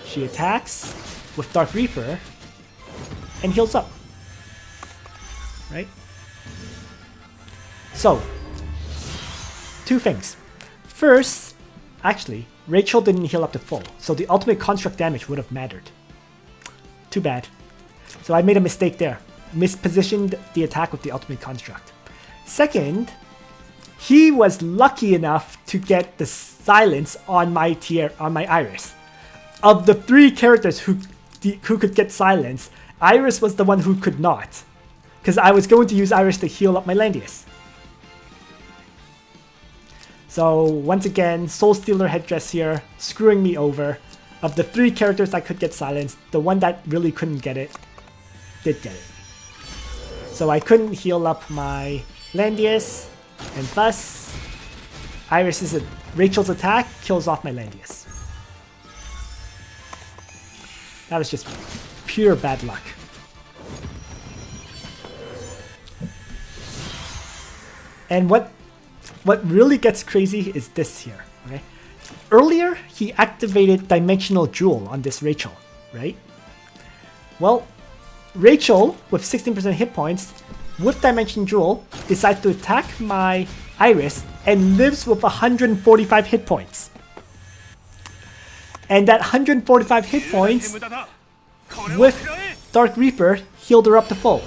she attacks with Dark Reaper and heals up. Right? So, 2 things. First, actually, Rachel didn't heal up to full, so the ultimate construct damage would have mattered. Too bad. So I made a mistake there. Mispositioned the attack with the ultimate construct. Second, he was lucky enough to get the silence on my Iris. Of the 3 characters who could get silence, Iris was the one who could not, because I was going to use Iris to heal up my Landius. So once again, Soul Stealer headdress here, screwing me over. Of the 3 characters that could get silenced, the one that really couldn't get it, did get it. So I couldn't heal up my Landius, and thus Rachel's attack kills off my Landius. That was just pure bad luck. And what really gets crazy is this here, okay? Earlier, he activated Dimensional Jewel on this Rachel, right? Well, Rachel, with 16% hit points, with Dimension Jewel, decides to attack my Iris and lives with 145 hit points. And that 145 hit points, with Dark Reaper, healed her up to full.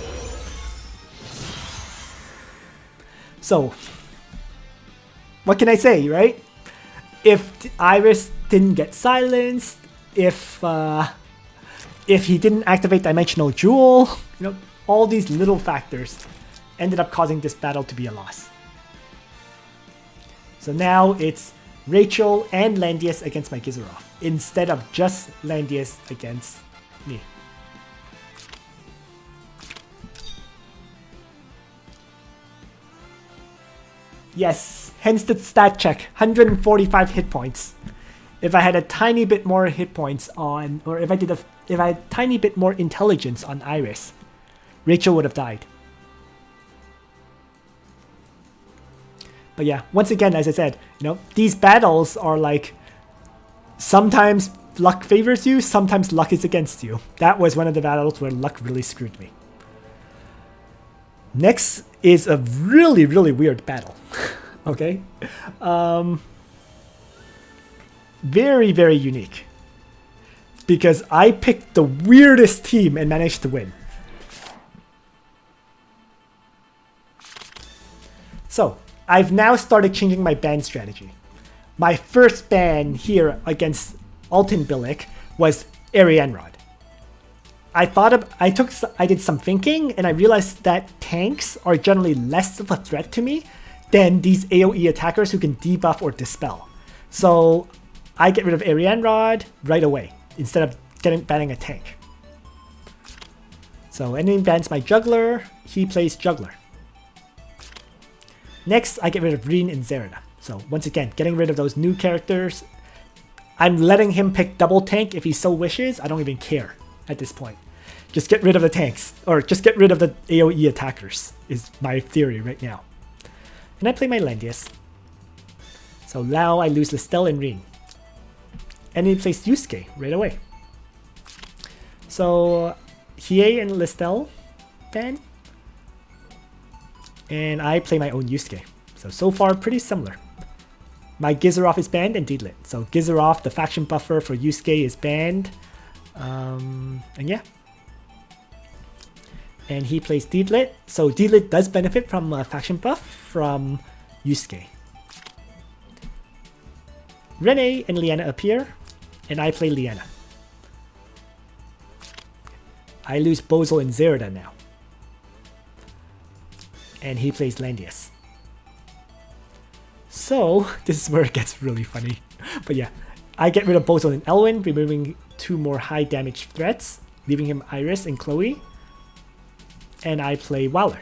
So, what can I say, right? If Iris didn't get silenced, if he didn't activate Dimensional Jewel, all these little factors ended up causing this battle to be a loss. So now it's Rachel and Landius against my Gizaroff, instead of just Landius against me. Yes, hence the stat check, 145 hit points. If I had a tiny bit more hit points on, or if I had a tiny bit more intelligence on Iris, Rachel would have died. But yeah, once again, as I said, these battles are like sometimes luck favors you, sometimes luck is against you. That was one of the battles where luck really screwed me. Next is a really, really weird battle. Okay? Very, very unique. Because I picked the weirdest team and managed to win. So, I've now started changing my ban strategy. My first ban here against Altinbilek was Arianrhod. I did some thinking and I realized that tanks are generally less of a threat to me than these AoE attackers who can debuff or dispel. So I get rid of Arianrhod right away instead of banning a tank. So enemy bans my Jugler, he plays Jugler. Next, I get rid of Rean and Zerida. So once again, getting rid of those new characters. I'm letting him pick double tank if he so wishes. I don't even care at this point. Just get rid of the tanks, or just get rid of the AoE attackers is my theory right now. And I play my Landius. So now I lose Listell and Rean. And he plays Yusuke right away. So Hiei and Listell ban. And I play my own Yusuke. So far pretty similar. My Gizerov is banned and Deedlit. So Gizerov, the faction buffer for Yusuke, is banned. And yeah. And he plays Deedlit. So Deedlit does benefit from a faction buff from Yusuke. Rene and Liana appear. And I play Liana. I lose Bozel and Zerida now. And he plays Landius. So, this is where it gets really funny. But yeah, I get rid of Bozel and Elwin, removing 2 more high damage threats, leaving him Iris and Chloe. And I play Whirr.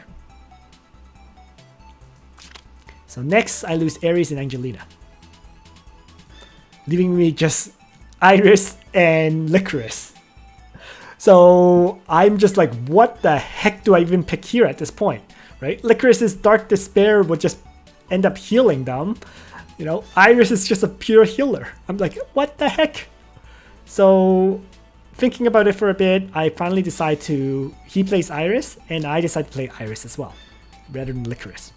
So next, I lose Ares and Angelina, leaving me just Iris and Licorice. So I'm just like, what the heck do I even pick here at this point? Right? Licorice's Dark Despair would just end up healing them. You know, Iris is just a pure healer. I'm like, what the heck? So thinking about it for a bit, I finally decide he plays Iris, and I decide to play Iris as well, rather than Licorice.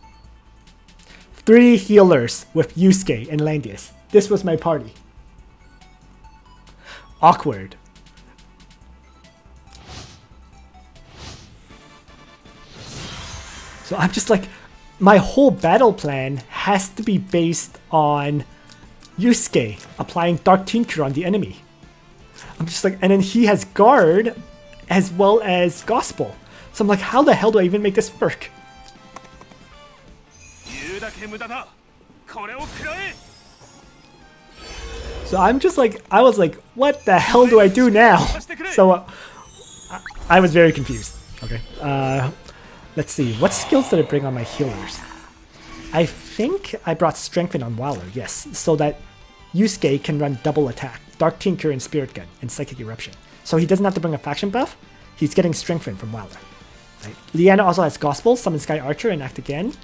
3 healers with Yusuke and Landius. This was my party. Awkward. So I'm just like, my whole battle plan has to be based on Yusuke applying Dark Tincture on the enemy. I'm just like, and then he has Guard as well as Gospel. So I'm like, how the hell do I even make this work? So I'm just like, I was like, what the hell do I do now? So I was very confused. Okay. Let's see, what skills did I bring on my healers? I think I brought Strengthen on Whirr, yes, so that Yusuke can run double attack, Dark Tinker and Spirit Gun, and Psychic Eruption. So he doesn't have to bring a faction buff, he's getting Strengthen from Whirr. Right. Liana also has Gospel, Summon Sky Archer, and Act Again.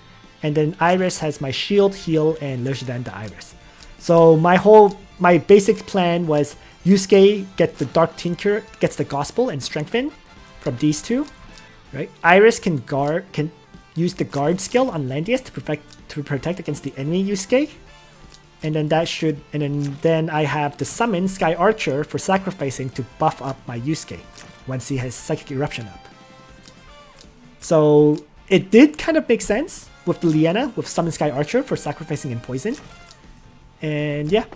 And then Iris has my Shield, Heal, and Lejdan the Iris. So my basic plan was Yusuke gets the Dark Tinker, gets the Gospel and Strengthen from these two. Right? Iris can use the guard skill on Landius to protect against the enemy Yusuke. And then I have the summon Sky Archer for sacrificing to buff up my Yusuke once he has Psychic Eruption up. So it did kind of make sense with the Liana with summon Sky Archer for sacrificing and poison. And yeah.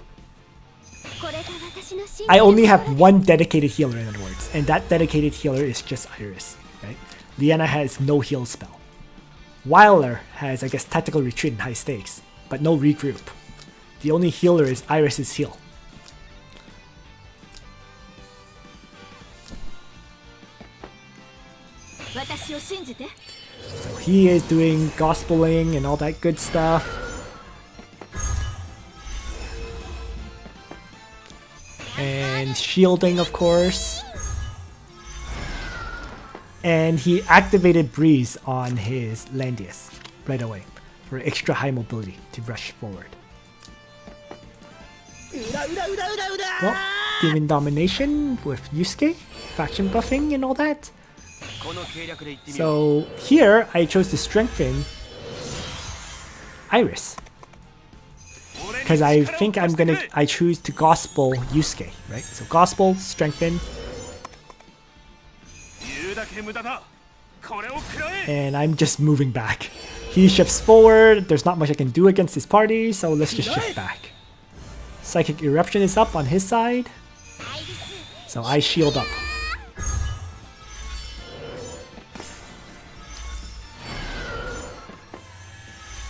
I only have one dedicated healer in other words, and that dedicated healer is just Iris. Right? Liana has no heal spell. Whirr has, I guess, Tactical Retreat and High Stakes, but no regroup. The only healer is Iris's heal. So he is doing gospeling and all that good stuff. And shielding, of course. And he activated Breeze on his Landius right away for extra high mobility to rush forward. Well, Demon Domination with Yusuke, faction buffing and all that. So here I chose to strengthen Iris. Because I think I choose to Gospel Yusuke, right? So Gospel, strengthen. And I'm just moving back. He shifts forward, there's not much I can do against his party, so let's just shift back. Psychic Eruption is up on his side. So I shield up.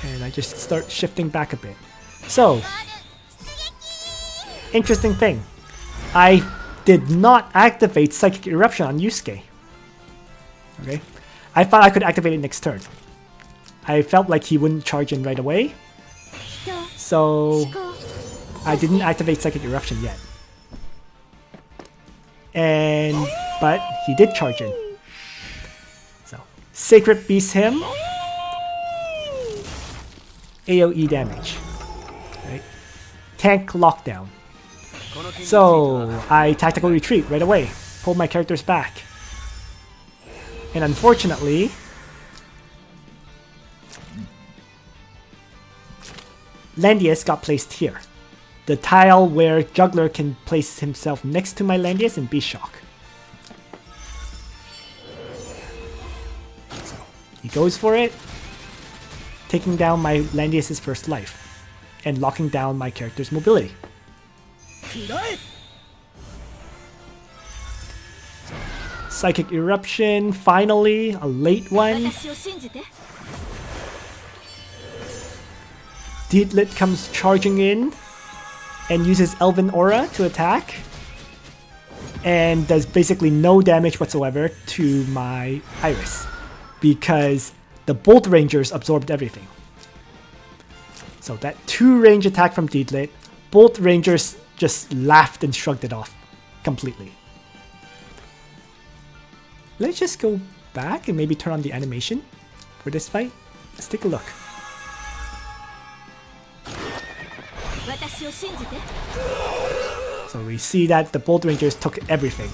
And I just start shifting back a bit. So, interesting thing. I did not activate Psychic Eruption on Yusuke. Okay? I thought I could activate it next turn. I felt like he wouldn't charge in right away. So, I didn't activate Psychic Eruption yet. But he did charge in. So, Sacred Beast him. AoE damage. Right? Tank lockdown. So, I tactical retreat right away. Pull my characters back. And unfortunately, Landius got placed here. The tile where Jugler can place himself next to my Landius and be shock. So, he goes for it, taking down my Landius' first life, and locking down my character's mobility. Psychic Eruption, finally, a late one. Dehalt comes charging in and uses Elven Aura to attack. And does basically no damage whatsoever to my Iris. Because the Bolt Rangers absorbed everything. So that 2 range attack from Dehalt, Bolt Rangers just laughed and shrugged it off completely. Let's just go back and maybe turn on the animation for this fight. Let's take a look. So we see that the Bolt Rangers took everything.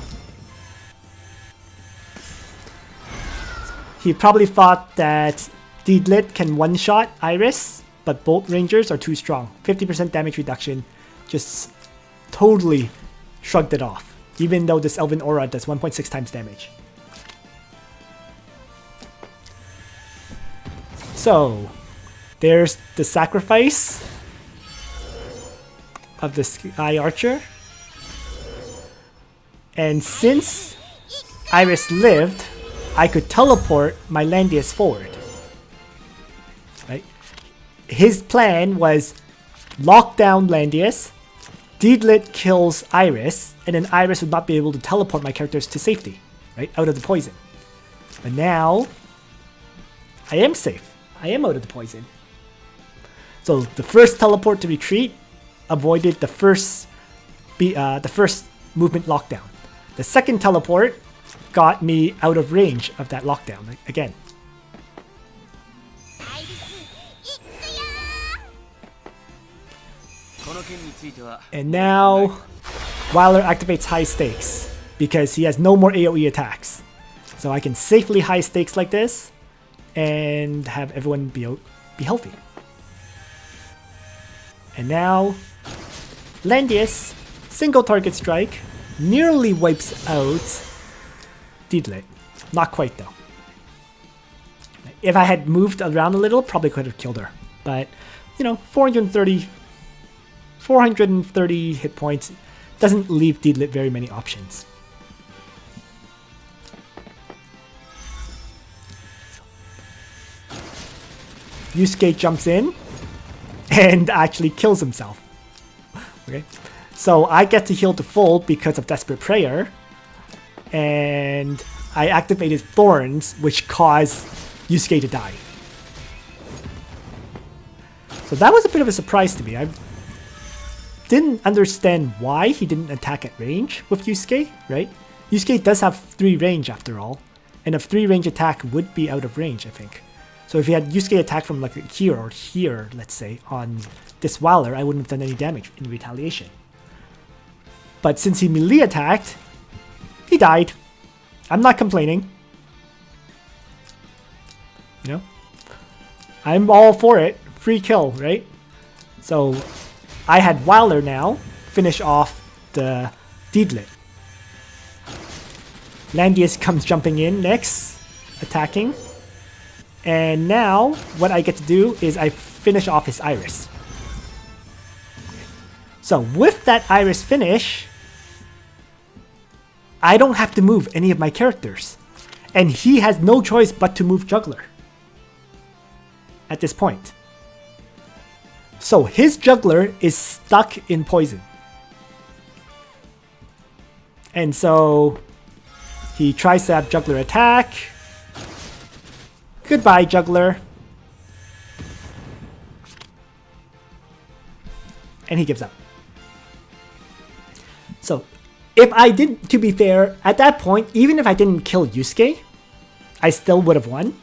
He probably thought that Dehalt can one-shot Iris, but Bolt Rangers are too strong. 50% damage reduction, just totally shrugged it off. Even though this Elven Aura does 1.6 times damage. So, there's the sacrifice of the Sky Archer. And since Iris lived, I could teleport my Landius forward. Right? His plan was lock down Landius, Dehalt kills Iris, and then Iris would not be able to teleport my characters to safety, right? Out of the poison. But now, I am safe. I am out of the poison. So the first teleport to retreat avoided the first movement lockdown. The second teleport got me out of range of that lockdown again. And now, Whirr activates high stakes because he has no more AoE attacks. So I can safely high stakes like this and have everyone be healthy. And now, Landius, single target strike, nearly wipes out Dehalt. Not quite though. If I had moved around a little, probably could have killed her. But, you know, 430 hit points doesn't leave Dehalt very many options. Yusuke jumps in and actually kills himself. Okay, so I get to heal to full because of Desperate Prayer, and I activated Thorns, which caused Yusuke to die. So that was a bit of a surprise to me. I didn't understand why he didn't attack at range with Yusuke, right? Yusuke does have 3 range after all, and a 3 range attack would be out of range, I think. So if he had Yusuke attack from like here or here, let's say, on this Whirr, I wouldn't have done any damage in retaliation. But since he melee attacked, he died. I'm not complaining. You know? I'm all for it. Free kill, right? So I had Whirr now finish off the Deedlit. Landius comes jumping in next, attacking. And now what I get to do is I finish off his Iris. So with that Iris finish, I don't have to move any of my characters. And he has no choice but to move Jugler at this point. So his Jugler is stuck in poison. And so he tries to have Jugler attack. Goodbye, Jugler. And he gives up. So if I didn't, to be fair, at that point, even if I didn't kill Yusuke, I still would have won,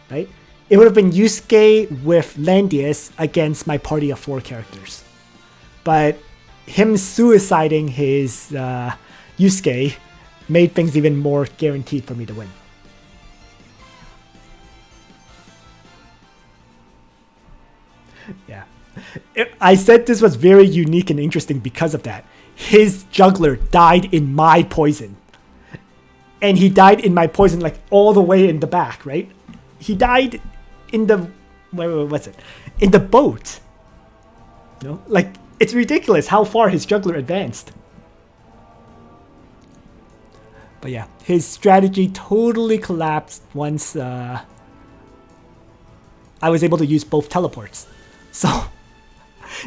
right? It would have been Yusuke with Landius against my party of 4 characters. But him suiciding his Yusuke made things even more guaranteed for me to win. Yeah. I said this was very unique and interesting because of that. His Jugler died in my poison. And he died in my poison like all the way in the back, right? He died in the... what's it? In the boat. You know? Like, it's ridiculous how far his Jugler advanced. But yeah, his strategy totally collapsed once I was able to use both teleports. So,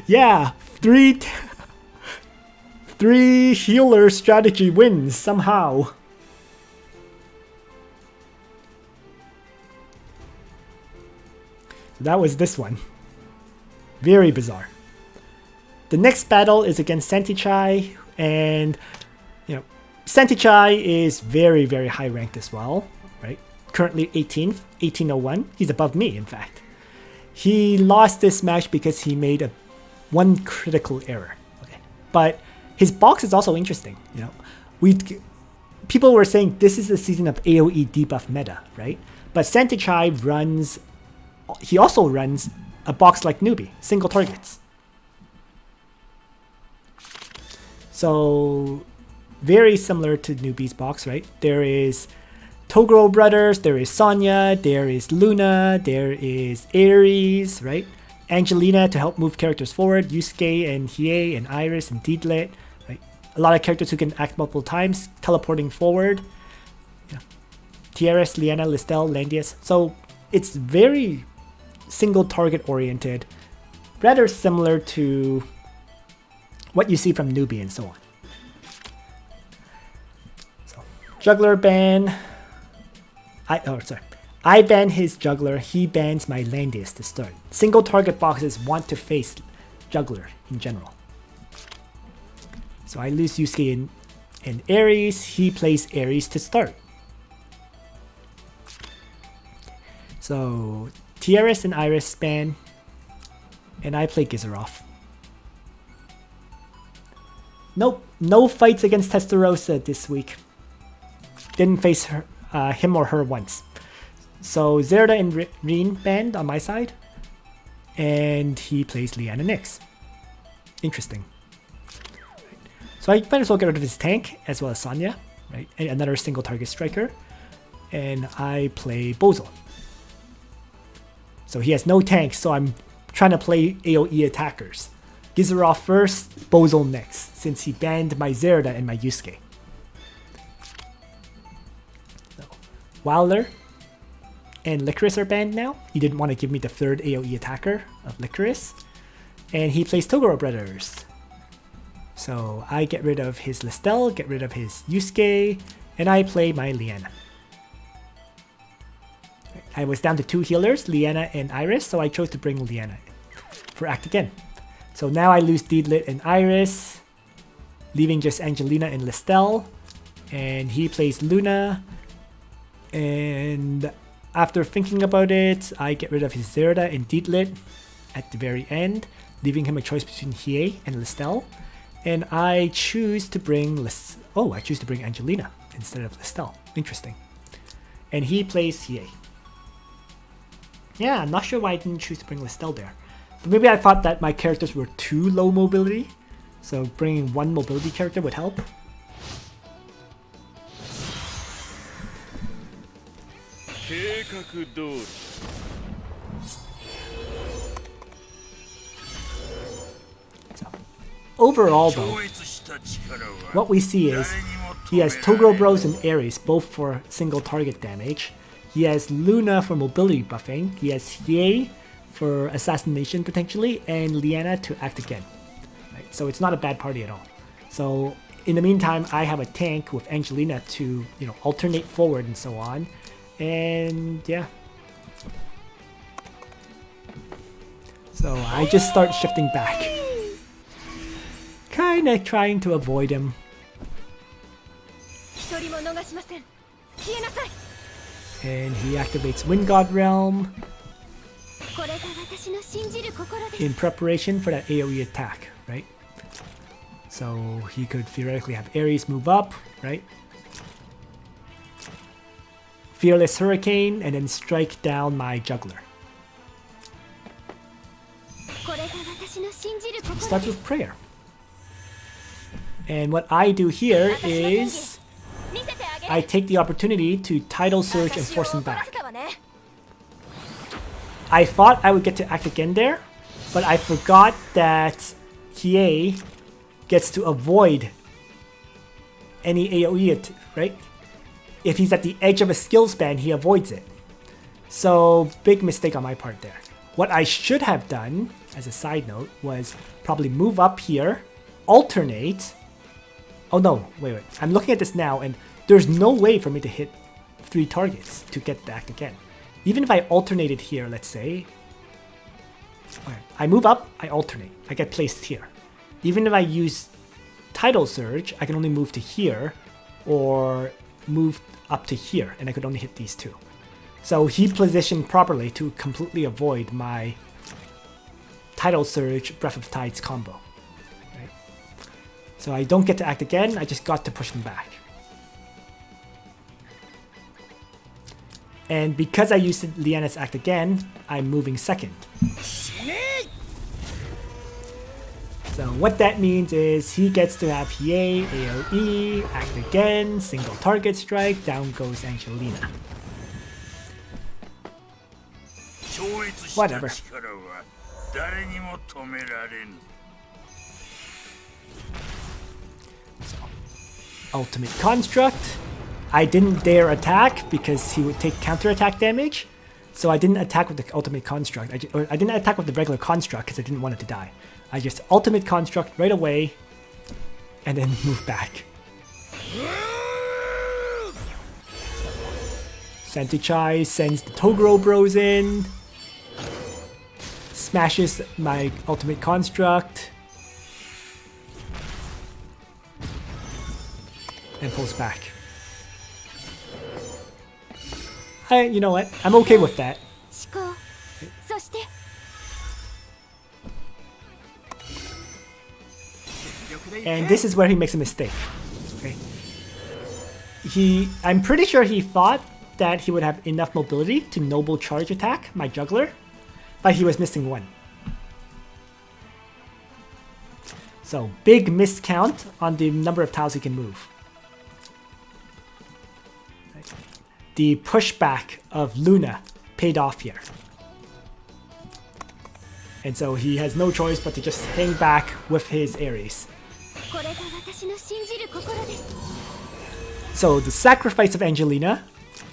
yeah, 3 healer strategy wins somehow. So that was this one. Very bizarre. The next battle is against Santichai, and you know, Santichai is very, very high ranked as well, right? Currently 18th, 1801. He's above me, in fact. He lost this match because he made one critical error. Okay. But his box is also interesting. You know, people were saying this is the season of AoE debuff meta, right? But Santichai runs. He also runs a box like Newbie, single targets. So very similar to Newbie's box, right? There is Toguro brothers, there is Sonya, there is Luna, there is Ares, right? Angelina to help move characters forward, Yusuke and Hiei and Iris and Deedlit, right? A lot of characters who can act multiple times, teleporting forward. Yeah. TRS, Liana, Listell, Landius. So it's very single target oriented, rather similar to what you see from Newbie and so on. So Jugler ban. I ban his Jugler, he bans my Landius to start. Single target boxes want to face Jugler in general. So I lose Yusuke and Ares, he plays Ares to start. So TRS and Iris ban, and I play Gizaroff. Nope, no fights against Testarossa this week. Didn't face her, him or her once. So Zerda and Rean banned on my side, and he plays Liana next. Interesting. So I might as well get rid of his tank as well as Sonya, right? And another single target striker, and I play Bozo. So he has no tanks, so I'm trying to play AoE attackers. Gizaroff first, Bozo next, since he banned my Zerda and my Yusuke. So, Whirr and Licorice are banned now. He didn't want to give me the third AoE attacker of Licorice. And he plays Toguro brothers. So I get rid of his Listell, get rid of his Yusuke, and I play my Liana. I was down to 2 healers, Liana and Iris, so I chose to bring Liana for Act again. So now I lose Deedlit and Iris, leaving just Angelina and Listell, and he plays Luna, and after thinking about it, I get rid of his Zerda and Dietlit at the very end, leaving him a choice between Hiei and Listell. And I choose to bring I choose to bring Angelina instead of Listell. Interesting. And he plays Hiei. Yeah, I'm not sure why I didn't choose to bring Listell there. But maybe I thought that my characters were too low mobility, so bringing one mobility character would help. So, overall though, what we see is he has Toguro Bros and Ares both for single target damage. He has Luna for mobility buffing. He has Hiei for assassination potentially, and Liana to act again. Right? So it's not a bad party at all. So in the meantime, I have a tank with Angelina to alternate forward and so on. And yeah. So I just start shifting back. Kinda trying to avoid him. And he activates Wind God Realm in preparation for that AoE attack, right? So he could theoretically have Ares move up, right? Fearless Hurricane, and then strike down my Jugler. Starts with Prayer. And what I do here is I take the opportunity to Tidal Surge and force him back. I thought I would get to act again there, but I forgot that Hiei gets to avoid any AoE, right? If he's at the edge of a skill span, he avoids it. So, big mistake on my part there. What I should have done, as a side note, was probably move up here, alternate. Oh no, wait. I'm looking at this now, and there's no way for me to hit 3 targets to get the act again. Even if I alternated here, let's say. Okay, I move up, I alternate. I get placed here. Even if I use Tidal Surge, I can only move to here, or move up to here, and I could only hit these 2. So he positioned properly to completely avoid my Tidal Surge Breath of Tides combo. Right? So I don't get to act again, I just got to push them back. And because I used Liana's act again, I'm moving second. So what that means is he gets to have Hiei, AoE, act again, single target strike, down goes Angelina. Whatever. So, Ultimate Construct. I didn't dare attack because he would take counterattack damage. So I didn't attack with the Ultimate Construct. I didn't attack with the regular Construct because I didn't want it to die. I just Ultimate Construct right away and then move back. Santichai sends the Toguro Bros in. Smashes my Ultimate Construct. And pulls back. You know what? I'm okay with that. And this is where he makes a mistake. Okay. I'm pretty sure he thought that he would have enough mobility to noble charge attack my Jugler, but he was missing 1. So big miscount on the number of tiles he can move. The pushback of Luna paid off here. And so he has no choice but to just hang back with his Ares. So the sacrifice of Angelina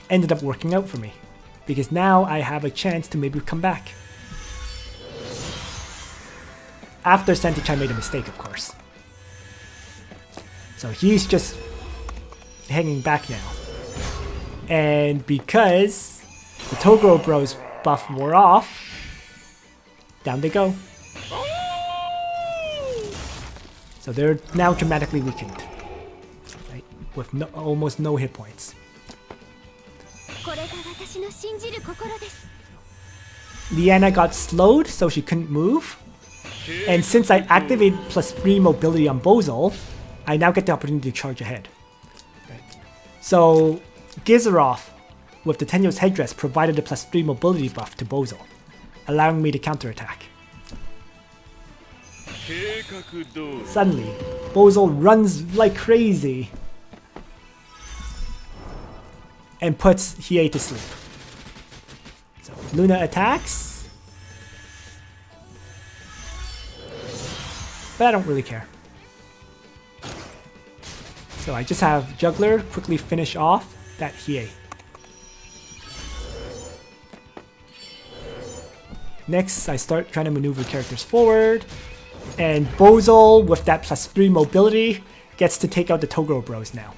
ended up working out for me, because now I have a chance to maybe come back. After Santichai made a mistake, of course. So he's just hanging back now. And because the Toguro Bros buff wore off, down they go. So they're now dramatically weakened, right? With almost no hit points. Liana got slowed, so she couldn't move. And since I activated +3 mobility on Bozol, I now get the opportunity to charge ahead. So Gizaroth with the Tenyo's headdress provided a +3 mobility buff to Bozol, allowing me to counterattack. Suddenly, Bozol runs like crazy and puts Hiei to sleep. So Luna attacks, but I don't really care. So I just have Jugler quickly finish off that Hiei. Next, I start trying to maneuver characters forward, and Bozol with that +3 mobility gets to take out the Toguro Bros now.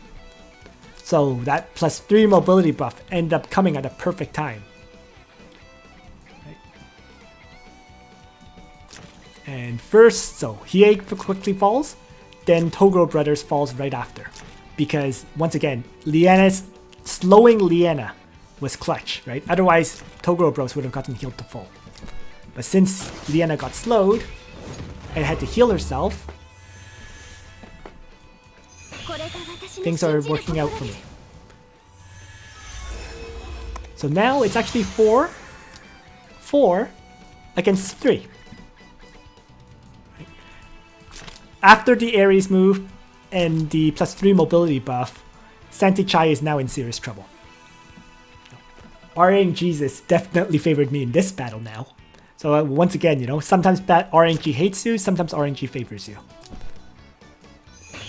So that +3 mobility buff ended up coming at a perfect time. Right. And first, so Hiei quickly falls, then Toguro Brothers falls right after. Because, once again, slowing Liana was clutch, right? Otherwise, Toguro Bros would have gotten healed to full. But since Liana got slowed and had to heal herself, things are working out for me. So now it's actually 4 against 3. Right. After the Ares move and the +3 mobility buff, Santichai is now in serious trouble. Arianrhod definitely favored me in this battle now. So once again, sometimes RNG hates you, sometimes RNG favors you.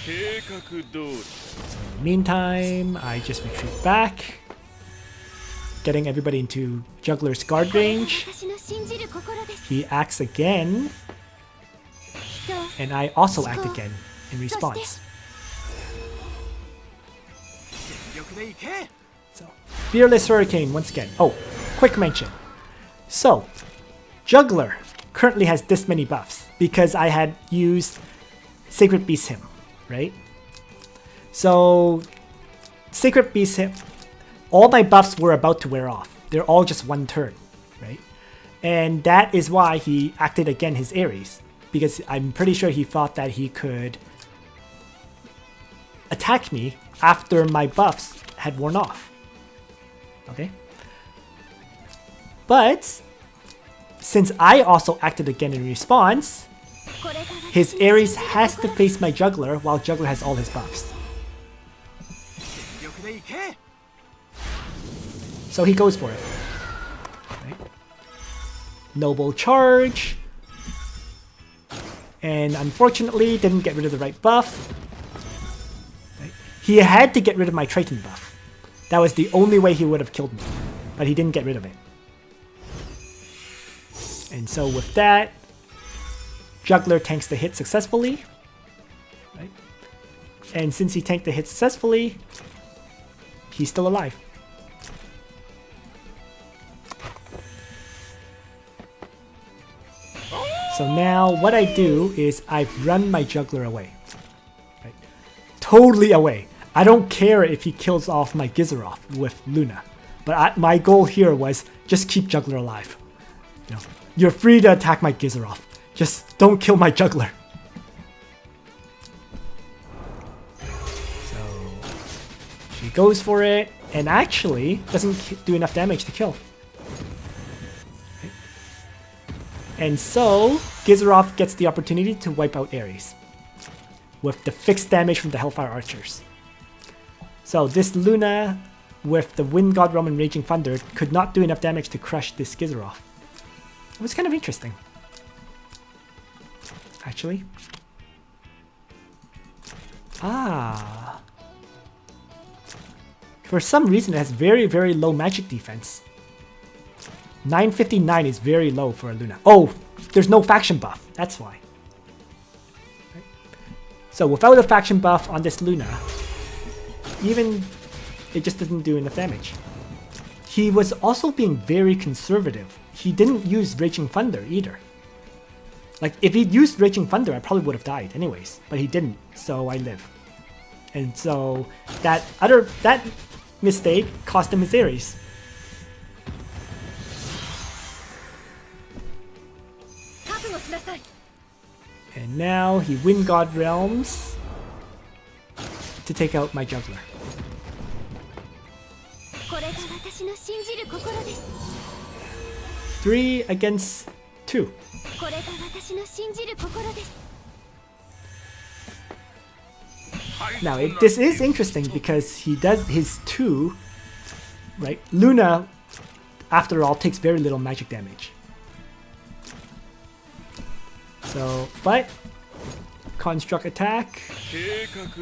So in the meantime, I just retreat back, getting everybody into Jugler's guard range. He acts again, and I also act again in response. So, Fearless Hurricane once again. Oh, quick mention. So, Jugler currently has this many buffs because I had used Sacred Beast Hymn, right? So, Sacred Beast Hymn, all my buffs were about to wear off. They're all just one turn, right? And that is why he acted again his Ares, because I'm pretty sure he thought that he could attack me after my buffs had worn off. Okay? But since I also acted again in response, his Ares has to face my Jugler while Jugler has all his buffs. So he goes for it. Right. Noble charge. And unfortunately didn't get rid of the right buff. Right. He had to get rid of my Triton buff. That was the only way he would have killed me. But he didn't get rid of it. And so with that, Jugler tanks the hit successfully. Right? And since he tanked the hit successfully, he's still alive. So now what I do is I've run my Jugler away. Right? Totally away. I don't care if he kills off my Gizaroth with Luna. But my goal here was just keep Jugler alive. You're free to attack my Gizaroth. Just don't kill my Jugler. So she goes for it and actually doesn't do enough damage to kill. Okay. And so Gizaroth gets the opportunity to wipe out Ares with the fixed damage from the Hellfire Archers. So this Luna with the Wind God Realm and Raging Thunder could not do enough damage to crush this Gizaroth. It was kind of interesting. Actually. For some reason it has very, very low magic defense. 959 is very low for a Luna. Oh, there's no faction buff. That's why. Right. So without a faction buff on this Luna, even it just didn't do enough damage. He was also being very conservative. He didn't use Raging Thunder either. Like, if he'd used Raging Thunder, I probably would have died anyways. But he didn't, so I live. And so, that mistake cost him his Ares. And now he Wind God Realms to take out my Jugler. 3 against 2. Now this is interesting because he does his 2, right? Luna, after all, takes very little magic damage. So, but construct attack,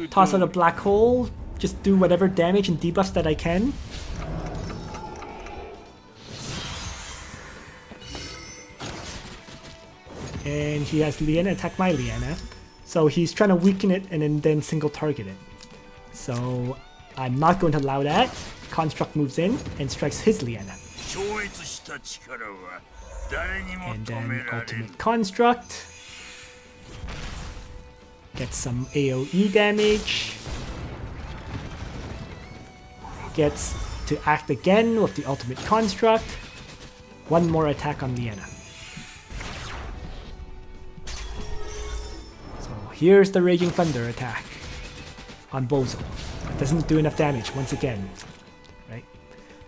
toss out a black hole, just do whatever damage and debuffs that I can. And he has Liana attack my Liana. So he's trying to weaken it and then single target it. So I'm not going to allow that. Construct moves in and strikes his Liana. And then ultimate construct. Gets some AoE damage. Gets to act again with the ultimate construct. One more attack on Liana. So here's the Raging Thunder attack on Bozal. It doesn't do enough damage once again. Right?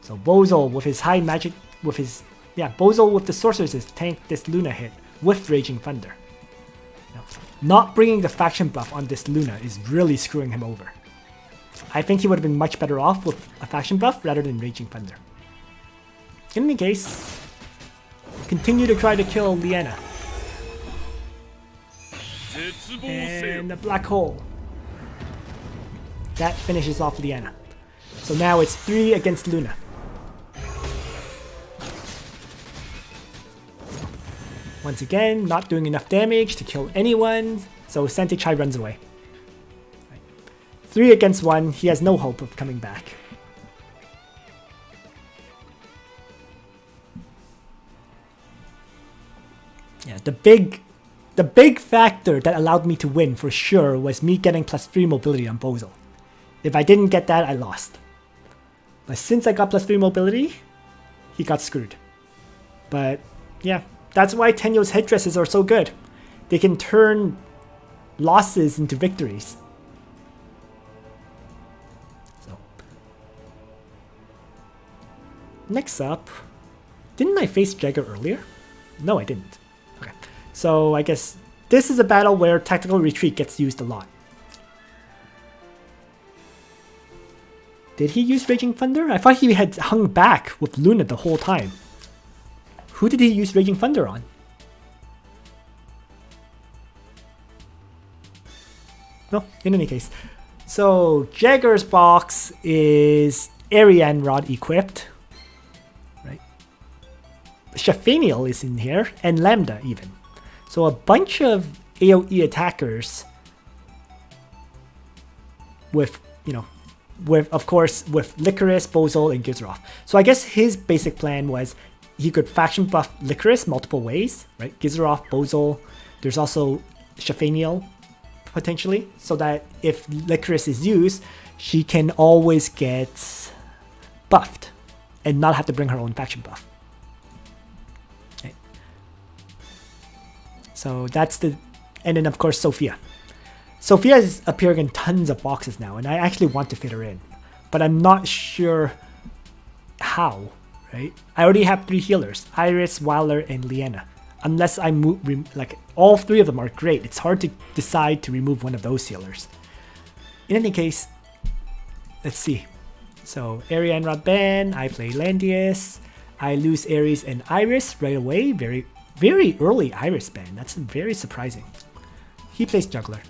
So Bozal with his high magic, with his Bozal with the sorceresses tank this Luna hit with Raging Thunder. Now, not bringing the faction buff on this Luna is really screwing him over. I think he would have been much better off with a faction buff rather than Raging Thunder. In any case, continue to try to kill Liana. And a black hole. That finishes off Liana. So now it's 3 against Luna. Once again, not doing enough damage to kill anyone, so Santichai runs away. 3 against 1, he has no hope of coming back. Yeah, the big factor that allowed me to win for sure was me getting +3 mobility on Bozal. If I didn't get that, I lost. But since I got +3 mobility, he got screwed. But yeah, that's why Tenyo's headdresses are so good. They can turn losses into victories. So next up, didn't I face Jagger earlier? No, I didn't. Okay, so I guess this is a battle where tactical retreat gets used a lot. Did he use Raging Thunder? I thought he had hung back with Luna the whole time. Who did he use Raging Thunder on? No, in any case. So Jagger's box is Arianrhod equipped. Right? Shafaniel is in here, and Lambda even. So a bunch of AoE attackers with, of course, with Licorice, Bozal, and Gizeroth. So I guess his basic plan was he could faction buff Licorice multiple ways, right? Gizeroth, Bozal. There's also Shafaniel, potentially, so that if Licorice is used, she can always get buffed and not have to bring her own faction buff. Okay. So that's the... And then, of course, Sophia. Sophia is appearing in tons of boxes now, and I actually want to fit her in. But I'm not sure how, right? I already have 3 healers, Iris, Wilder, and Liana. Unless I move, like, all 3 of them are great. It's hard to decide to remove one of those healers. In any case, let's see. So, Arianrhod ban, I play Landius. I lose Ares and Iris right away. Very, very early Iris ban. That's very surprising. He plays Jugler.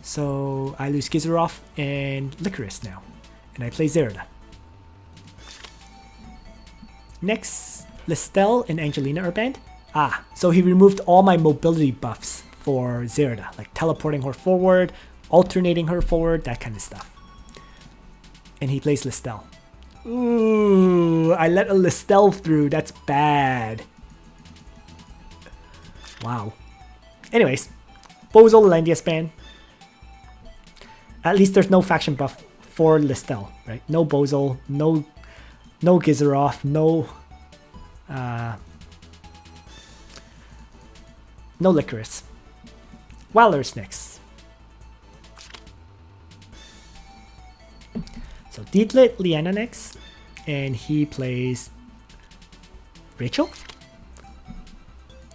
So, I lose Gizeroth and Licorice now. And I play Zerida. Next, Listell and Angelina are banned. So he removed all my mobility buffs for Zerida, like teleporting her forward, alternating her forward, that kind of stuff. And he plays Listell. Ooh, I let a Listell through, that's bad. Wow. Anyways, Bozal Landius ban. At least there's no faction buff for Listell, right? No Bozal, no Gizeroth, no No Licorice. Wilders next. So Liana next, and he plays Rachel.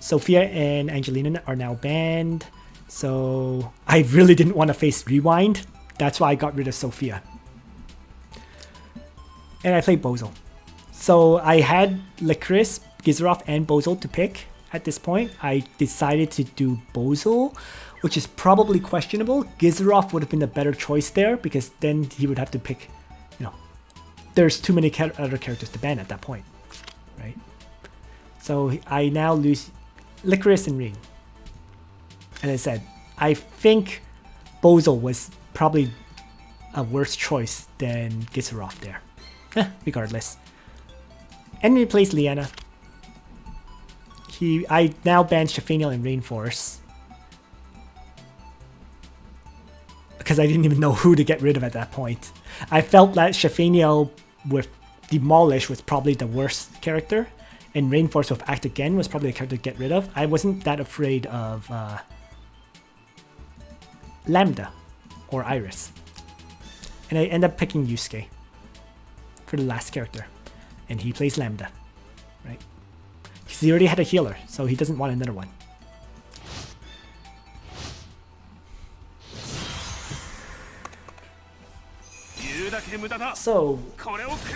Sophia and Angelina are now banned, so I really didn't want to face Rewind. That's why I got rid of Sophia. And I played Bozel. So I had Licorice, Gizaroff, and Bozel to pick. At this point, I decided to do Bozel, which is probably questionable. Gizaroff would have been a better choice there, because then he would have to pick, you know, there's too many other characters to ban at that point, right? So I now lose Licorice and Rean. And I said, I think Bozel was probably a worse choice than Gizaroff there. Regardless. Enemy plays Liana. I now banned Shafaniel and Rainforce, because I didn't even know who to get rid of at that point. I felt that Shafaniel with Demolish was probably the worst character, and Rainforce with Act Again was probably the character to get rid of. I wasn't that afraid of Lambda or Iris. And I end up picking Yusuke for the last character. And he plays Lambda, right? Because he already had a healer, so he doesn't want another one. So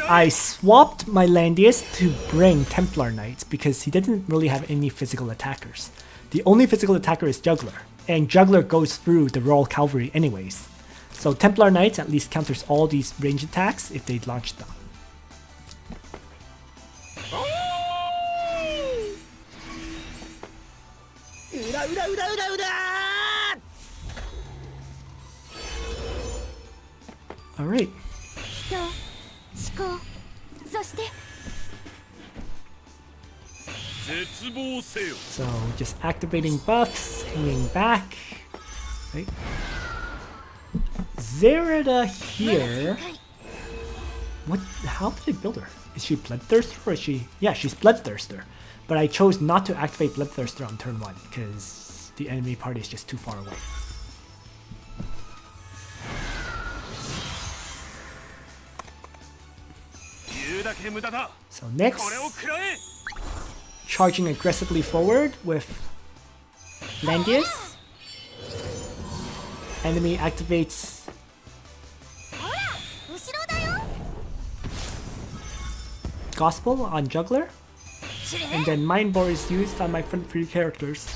I swapped my Landius to bring Templar Knights because he didn't really have any physical attackers. The only physical attacker is Jugler, and Jugler goes through the Royal Cavalry anyways. So Templar Knights at least counters all these range attacks if they launch them. Alright. So just activating buffs, hanging back. Right. Zerida here. What? How did I build her? Is she Bloodthirster or is she? Yeah, she's Bloodthirster. But I chose not to activate Bloodthirster on turn 1 because the enemy party is just too far away. So next, charging aggressively forward with Landius. Enemy activates Gospel on Jugler, and then Mind Bore is used on my front 3 characters.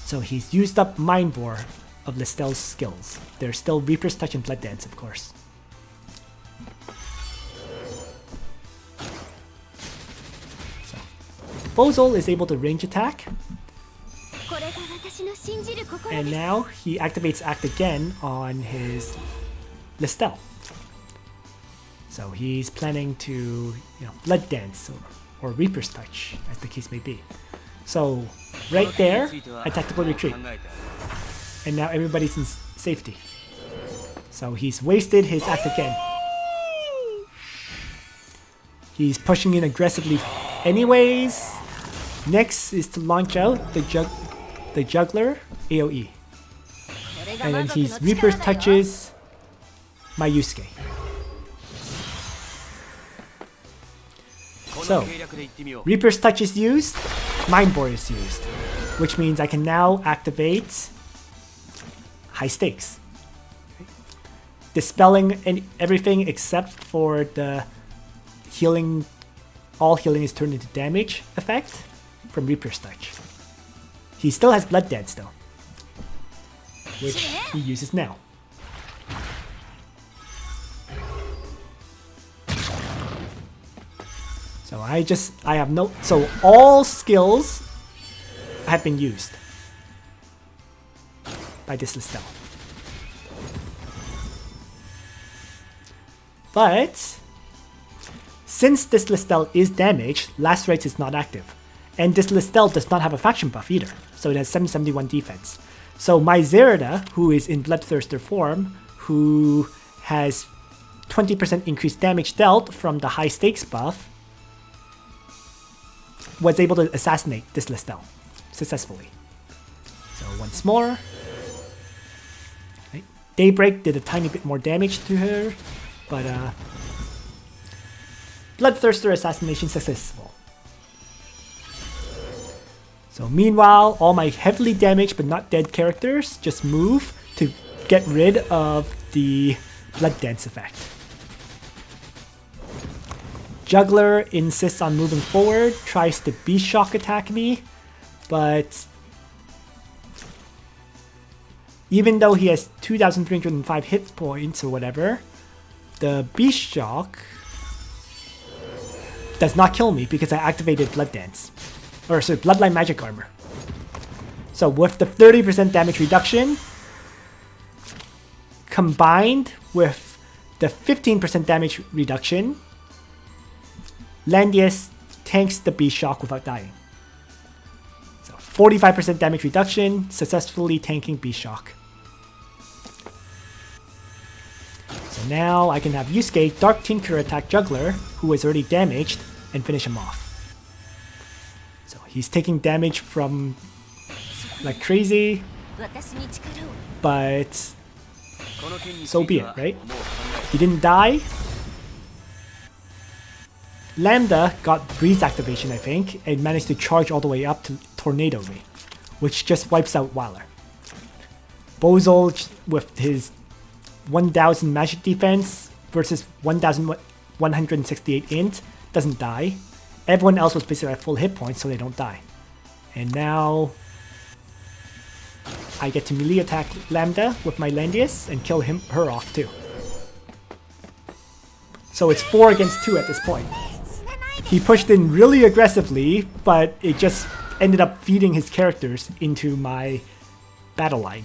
So he's used up Mind Bore of Listell's skills. There's still Reaper's Touch and Blood Dance, of course. So Bozel is able to range attack. And now he activates Act Again on his Listell. So he's planning to, you know, Blood Dance or Reaper's Touch, as the case may be. So right there, a tactical retreat. And now everybody's in safety. So he's wasted his Act Again. He's pushing in aggressively anyways. Next is to launch out the Jugler AoE. And then he's Reaper's Touches my Yusuke. So, Reaper's Touch is used, Mind Bore is used, which means I can now activate High Stakes. Dispelling everything except for the healing, all healing is turned into damage effect from Reaper's Touch. He still has Blood Dance though, which he uses now. So I have no, so all skills have been used by this Listell. But since this Listell is damaged, Last Rites is not active. And this Listell does not have a faction buff either, so it has 771 defense. So my Zerida, who is in Bloodthirster form, who has 20% increased damage dealt from the high stakes buff, was able to assassinate this Listell successfully. So once more. Right. Daybreak did a tiny bit more damage to her, but Bloodthirster assassination successful. So meanwhile, all my heavily damaged but not dead characters just move to get rid of the Blood Dance effect. Jugler insists on moving forward, tries to Beast Shock attack me, but even though he has 2,305 hit points or whatever, the Beast Shock does not kill me because I activated Blood Dance. Or sorry, Bloodline Magic Armor. So with the 30% damage reduction, combined with the 15% damage reduction, Landius tanks the Beast Shock without dying. So 45% damage reduction, successfully tanking Beast Shock. So now I can have Yusuke Dark Tinker attack Jugler, who is already damaged, and finish him off. So he's taking damage from like crazy, but so be it, right? He didn't die. Lambda got Breeze activation, I think, and managed to charge all the way up to Tornado me, which just wipes out Whirr. Bozol with his 1000 magic defense versus 1168 int doesn't die. Everyone else was basically at full hit points, so they don't die. And now I get to melee attack Lambda with my Landius and kill her off too. So it's 4 against 2 at this point. He pushed in really aggressively, but it just ended up feeding his characters into my battle line.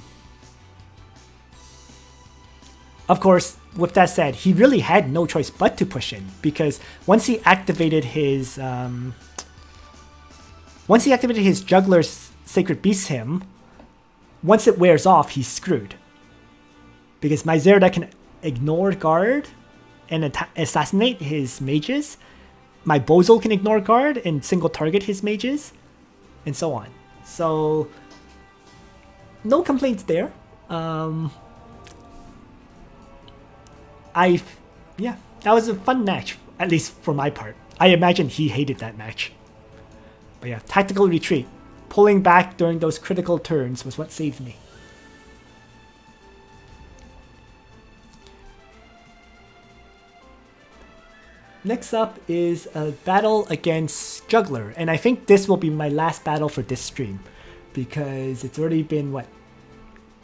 Of course, with that said, he really had no choice but to push in, because once he activated his Jugler's Sacred Beast Hymn, once it wears off, he's screwed. Because my Zerda can ignore guard and assassinate his mages. My Bozol can ignore guard and single target his mages, and so on. So, no complaints there. Yeah, that was a fun match, at least for my part. I imagine he hated that match. But yeah, tactical retreat. Pulling back during those critical turns was what saved me. Next up is a battle against Jugler, and I think this will be my last battle for this stream, because it's already been, what,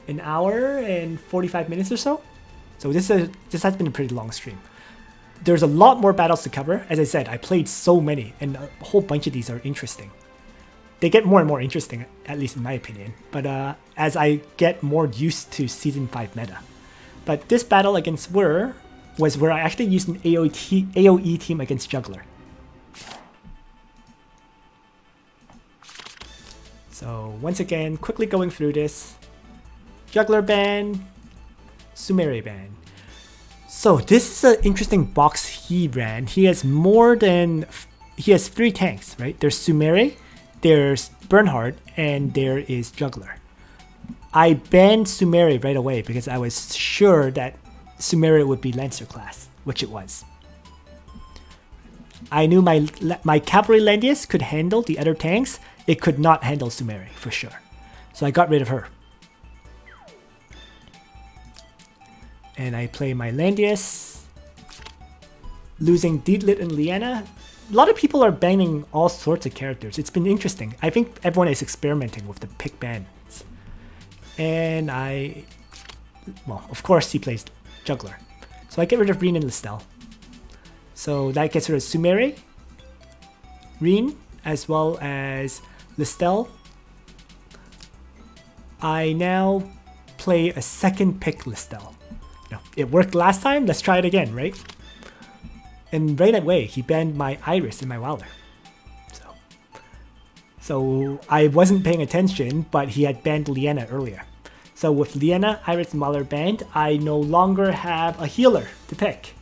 an hour and 45 minutes or so? So this has been a pretty long stream. There's a lot more battles to cover. As I said, I played so many, and a whole bunch of these are interesting. They get more and more interesting, at least in my opinion, but as I get more used to Season 5 meta. But this battle against Whirr was where I actually used an AoE team against Jugler. So once again, quickly going through this. Jugler ban, Sumere ban. So this is an interesting box he ran. He has 3 tanks, right? There's Sumere, there's Bernhard, and there is Jugler. I banned Sumere right away because I was sure that Sumere would be Lancer class, which it was. I knew my Cavalry Landius could handle the other tanks. It could not handle Sumere, for sure. So I got rid of her. And I play my Landius, losing Dehalt and Liana. A lot of people are banning all sorts of characters. It's been interesting. I think everyone is experimenting with the pick bans. And well, of course he plays Jugler. So I get rid of Rean and Listell. So that gets rid of Sumere, Rean, as well as Listell. I now play a second pick Listell. It worked last time, let's try it again, right? And right away, he banned my Iris and my Whirr. So I wasn't paying attention, but he had banned Liana earlier. So with Liana, Iris, and Whirr banned, I no longer have a healer to pick.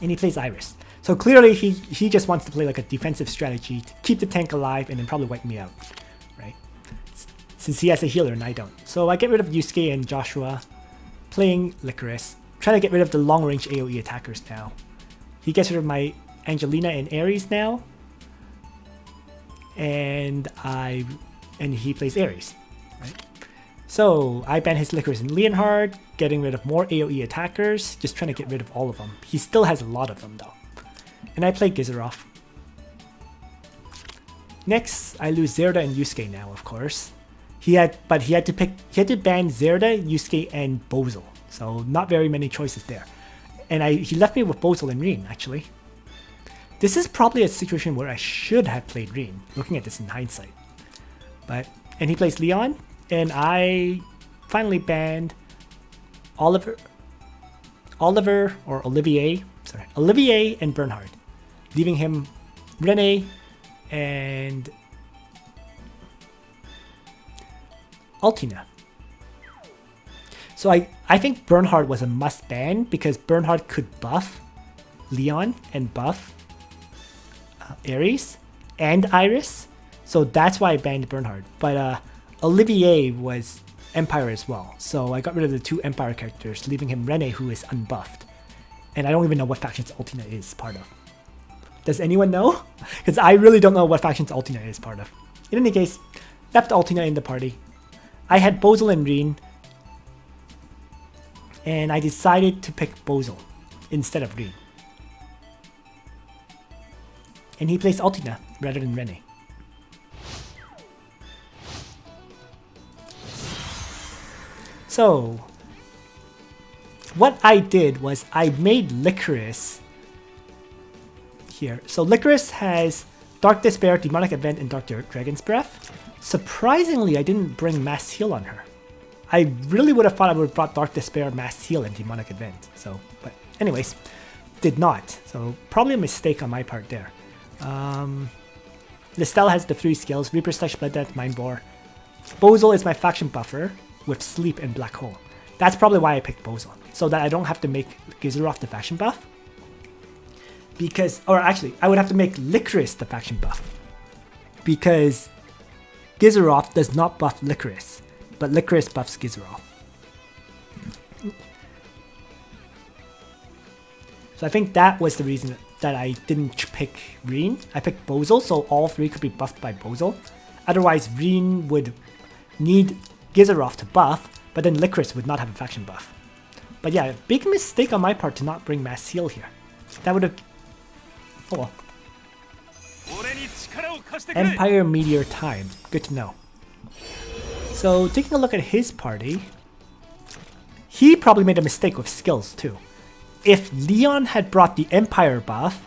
And he plays Iris. So clearly he just wants to play like a defensive strategy to keep the tank alive and then probably wipe me out, right? Since he has a healer and I don't. So I get rid of Yusuke and Joshua, playing Licorice, trying to get rid of the long range AoE attackers now. He gets rid of my Angelina and Ares now. And he plays Ares, right? So I ban his Licorice and Leonhard, getting rid of more AoE attackers, just trying to get rid of all of them. He still has a lot of them though. And I play Gizaroff. Next, I lose Zerda and Yusuke now, of course. He had to ban Zerda, Yusuke, and Bozel. So not very many choices there. And he left me with Bozel and Rean, actually. This is probably a situation where I should have played Rean, looking at this in hindsight. And he plays Leon, and I finally banned Olivier and Bernhard, leaving him Rene and Altina. So I think Bernhard was a must ban because Bernhard could buff Leon and buff Ares and Iris. So that's why I banned Bernhard. But Olivier was Empire as well. So I got rid of the 2 Empire characters, leaving him Rene, who is unbuffed. And I don't even know what factions Altina is part of. Does anyone know? Because I really don't know what factions Altina is part of. In any case, left Altina in the party. I had Bozel and Rean. And I decided to pick Bozel instead of Rean. And he plays Altina rather than Rene. So, what I did was I made Licorice here. So Licorice has Dark Despair, Demonic Event, and Dark Dragon's Breath. Surprisingly, I didn't bring Mass Heal on her. I really would have thought I would have brought Dark Despair, Mass Heal, and Demonic Event. So, but anyways, did not. So probably a mistake on my part there. Listell has the 3 skills, Reaper Slash, Blood Death, Mindbore. Bozel is my faction buffer with Sleep and Black Hole. That's probably why I picked Bozel, so that I don't have to make Gizaroff the faction buff. Or actually, I would have to make Licorice the faction buff. Because Gizaroff does not buff Licorice, but Licorice buffs Gizaroff. So I think that was the reason that I didn't pick Rean. I picked Bozel, so all 3 could be buffed by Bozel. Otherwise, Rean would need Gizaroff to buff, but then Licorice would not have a faction buff. But yeah, big mistake on my part to not bring Mass Heal here. That would have... Oh well. Empire Meteor time. Good to know. So, taking a look at his party, he probably made a mistake with skills too. If Leon had brought the Empire buff,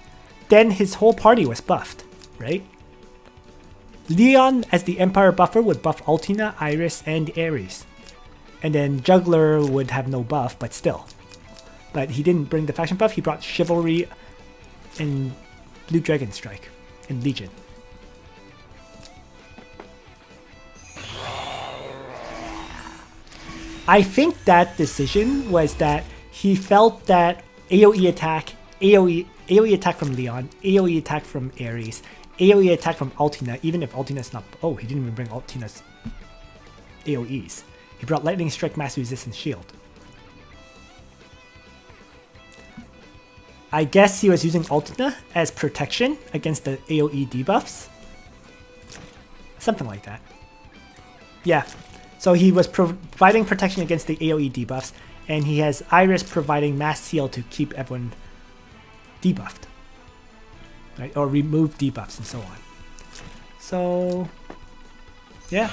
then his whole party was buffed, right? Leon, as the Empire buffer, would buff Altina, Iris, and Ares. And then Jugler would have no buff, but still. But he didn't bring the faction buff, he brought Chivalry and Blue Dragon Strike and Legion. I think that decision was that he felt that AoE attack from Leon, AoE attack from Ares, AoE attack from Altina, even if Altina's not... Oh, he didn't even bring Altina's AoEs. He brought Lightning Strike, Mass Resistance, Shield. I guess he was using Altina as protection against the AoE debuffs. Something like that. Yeah. So he was providing protection against the AoE debuffs, and he has Iris providing Mass Heal to keep everyone debuffed. Right? Or remove debuffs and so on. So, yeah.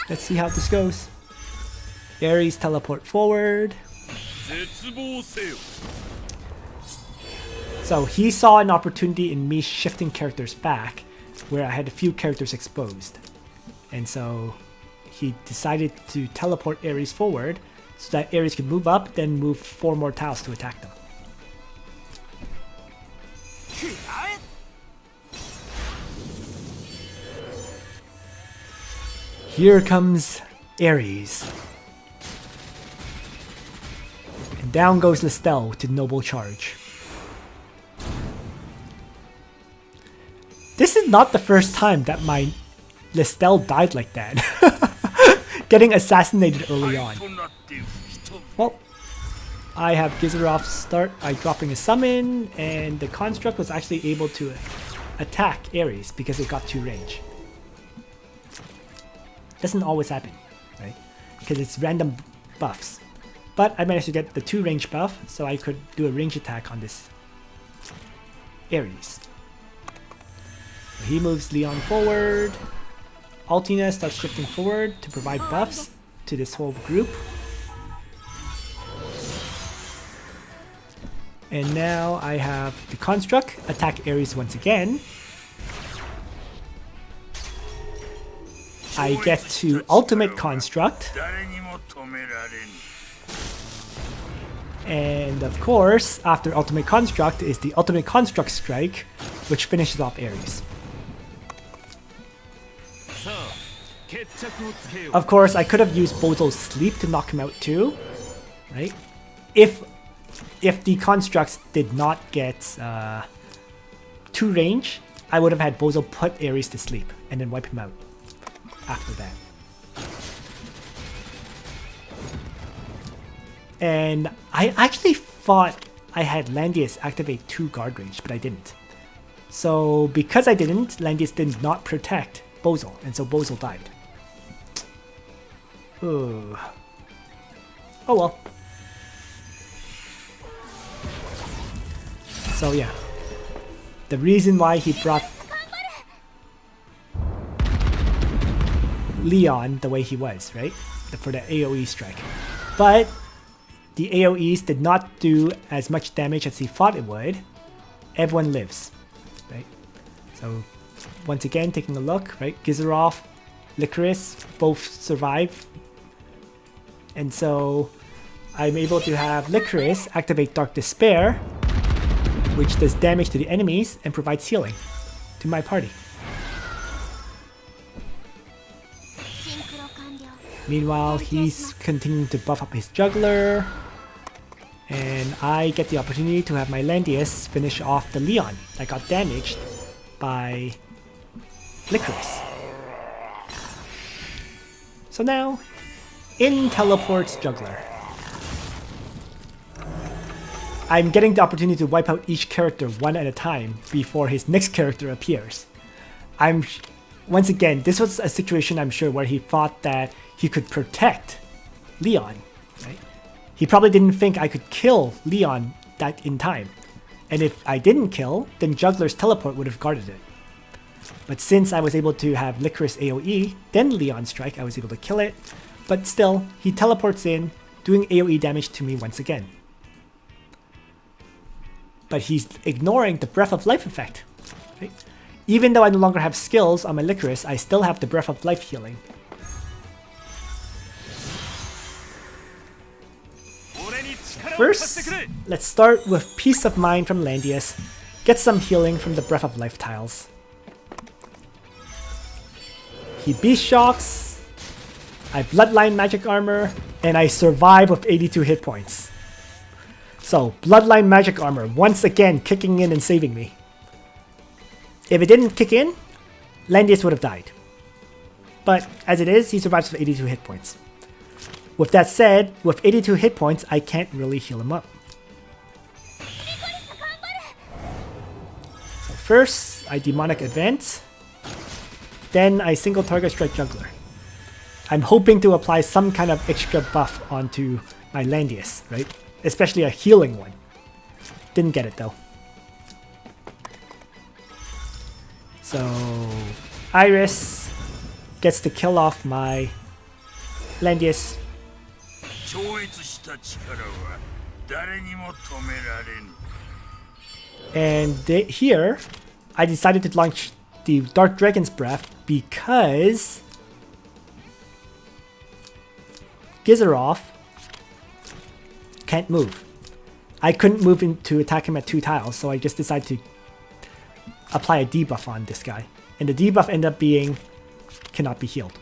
Let's see how this goes. Ares teleport forward. So he saw an opportunity in me shifting characters back, where I had a few characters exposed. And so he decided to teleport Ares forward so that Ares could move up, then move 4 more tiles to attack them. Here comes Ares. And down goes Listell to Noble Charge. This is not the first time that my Listell died like that. Getting assassinated early on. Well, I have Gizaroff start by dropping a summon, and the construct was actually able to attack Ares because it got 2 range. Doesn't always happen, right? Because it's random buffs. But I managed to get the 2 range buff, so I could do a range attack on this Ares. So he moves Leon forward. Altina starts shifting forward to provide buffs to this whole group. And now I have the construct attack Ares once again. I get to ultimate construct. And of course, after ultimate construct is the ultimate construct strike, which finishes off Ares. Of course, I could have used Bozo's sleep to knock him out too, right? If the constructs did not get 2 range, I would have had Bozo put Ares to sleep and then wipe him out after that. And I actually thought I had Landius activate 2 guard range, but I didn't. So because I didn't, Landius did not protect Bozo, and so Bozo died. Oh well. So yeah, the reason why he brought Leon the way he was, right? For the AoE strike. But the AoEs did not do as much damage as he thought it would. Everyone lives, right? So once again, taking a look, right? Gizaroff, Licorice both survive. And so I'm able to have Licorice activate Dark Despair, which does damage to the enemies and provides healing to my party. Meanwhile, he's continuing to buff up his Jugler, and I get the opportunity to have my Landius finish off the Leon that got damaged by Licorice. So now, in teleports Jugler. I'm getting the opportunity to wipe out each character one at a time before his next character appears. Once again, this was a situation I'm sure where he thought that he could protect Leon, right? He probably didn't think I could kill Leon that in time. And if I didn't kill, then Jugler's teleport would have guarded it. But since I was able to have Licorice AoE, then Leon strike, I was able to kill it. But still, he teleports in, doing AoE damage to me once again. But he's ignoring the Breath of Life effect, right? Even though I no longer have skills on my Licorice, I still have the Breath of Life healing. First, let's start with Peace of Mind from Landius. Get some healing from the Breath of Life tiles. He Beast Shocks. I Bloodline Magic Armor, and I survive with 82 hit points. So, Bloodline Magic Armor, once again kicking in and saving me. If it didn't kick in, Landius would have died. But as it is, he survives with 82 hit points. With that said, with 82 hit points, I can't really heal him up. So first, I Demonic Advance. Then I single target strike Jugler. I'm hoping to apply some kind of extra buff onto my Landius, right? Especially a healing one. Didn't get it though. So Iris gets to kill off my Landius. And here, I decided to launch the Dark Dragon's Breath because Gizaroff can't move. I couldn't move in to attack him at 2 tiles, so I just decided to apply a debuff on this guy. And the debuff ended up being cannot be healed.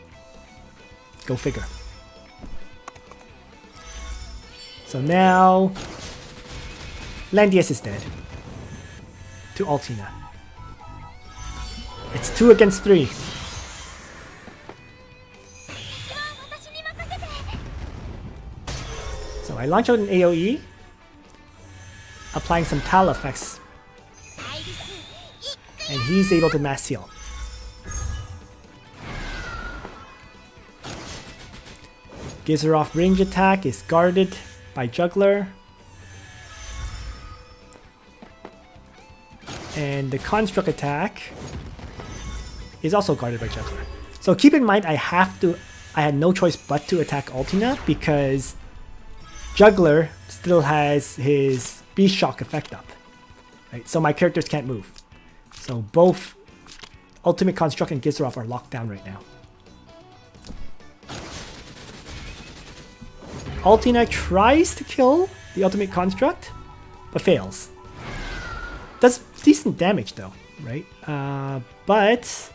Go figure. So now Landius is dead to Altina. It's 2 against 3. So I launch out an AoE, applying some Tal effects, and he's able to mass heal. Gizaroff range attack is guarded by Jugler. And the construct attack is also guarded by Jugler. So keep in mind I had no choice but to attack Altina because Jugler still has his Beast Shock effect up. Right? So my characters can't move. So both Ultimate Construct and Gizaroff are locked down right now. Altina tries to kill the Ultimate Construct, but fails. Does decent damage though, right? But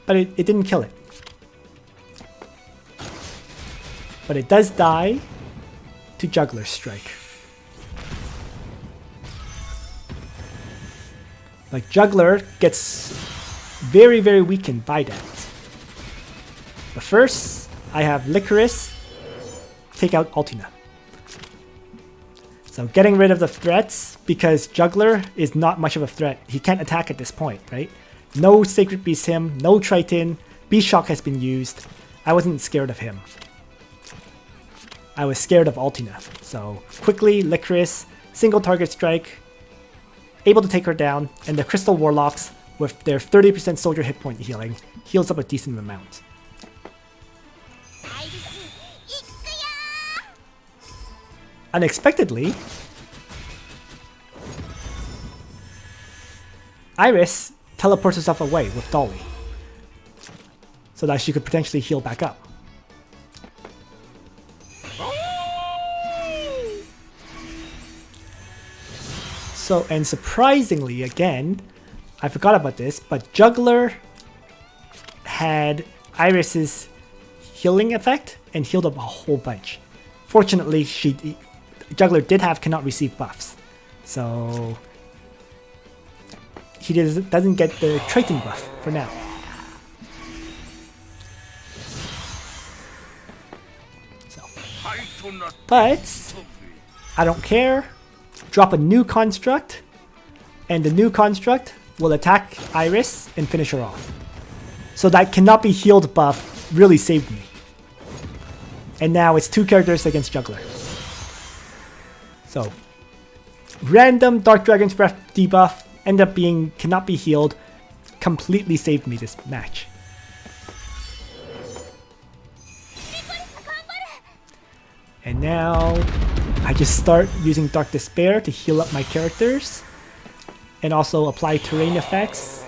it didn't kill it. But it does die to Jugler's strike. Like Jugler gets very, very weakened by that. But first, I have Licorice take out Altina. So getting rid of the threats, because Jugler is not much of a threat. He can't attack at this point, right? No Sacred Beast him, no Triton, Beast Shock has been used. I wasn't scared of him. I was scared of Altina. So quickly, Licorice, single target strike, able to take her down, and the Crystal Warlocks, with their 30% soldier hit point healing, heals up a decent amount. Unexpectedly, Iris teleports herself away with Dolly so that she could potentially heal back up. So, and surprisingly, again, I forgot about this, but Jugler had Iris's healing effect and healed up a whole bunch. Fortunately, Jugler did have cannot receive buffs, so he doesn't get the Triton buff for now. So, but I don't care. Drop a new construct, and the new construct will attack Iris and finish her off. So that cannot be healed buff really saved me. And now it's 2 characters against Jugler. So, random Dark Dragon's Breath debuff end up being cannot be healed, completely saved me this match. And now I just start using Dark Despair to heal up my characters and also apply terrain effects.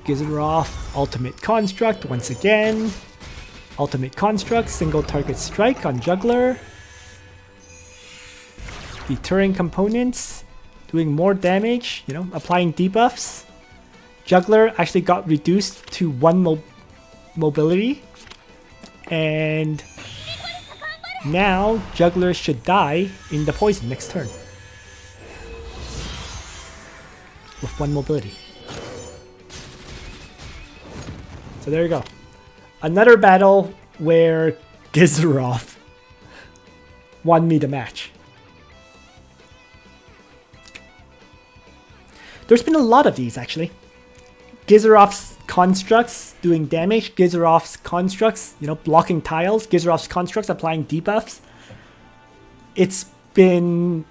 Gizaroff, Ultimate Construct once again. Ultimate Construct, single target strike on Jugler. Deterring components, doing more damage, applying debuffs. Jugler actually got reduced to 1 mobility. And now Jugler should die in the poison next turn. With 1 mobility. So there you go. Another battle where Gizaroff won me the match. There's been a lot of these actually. Gizaroff's constructs doing damage, Gizaroff's constructs, blocking tiles, Gizaroff's constructs applying debuffs. He's been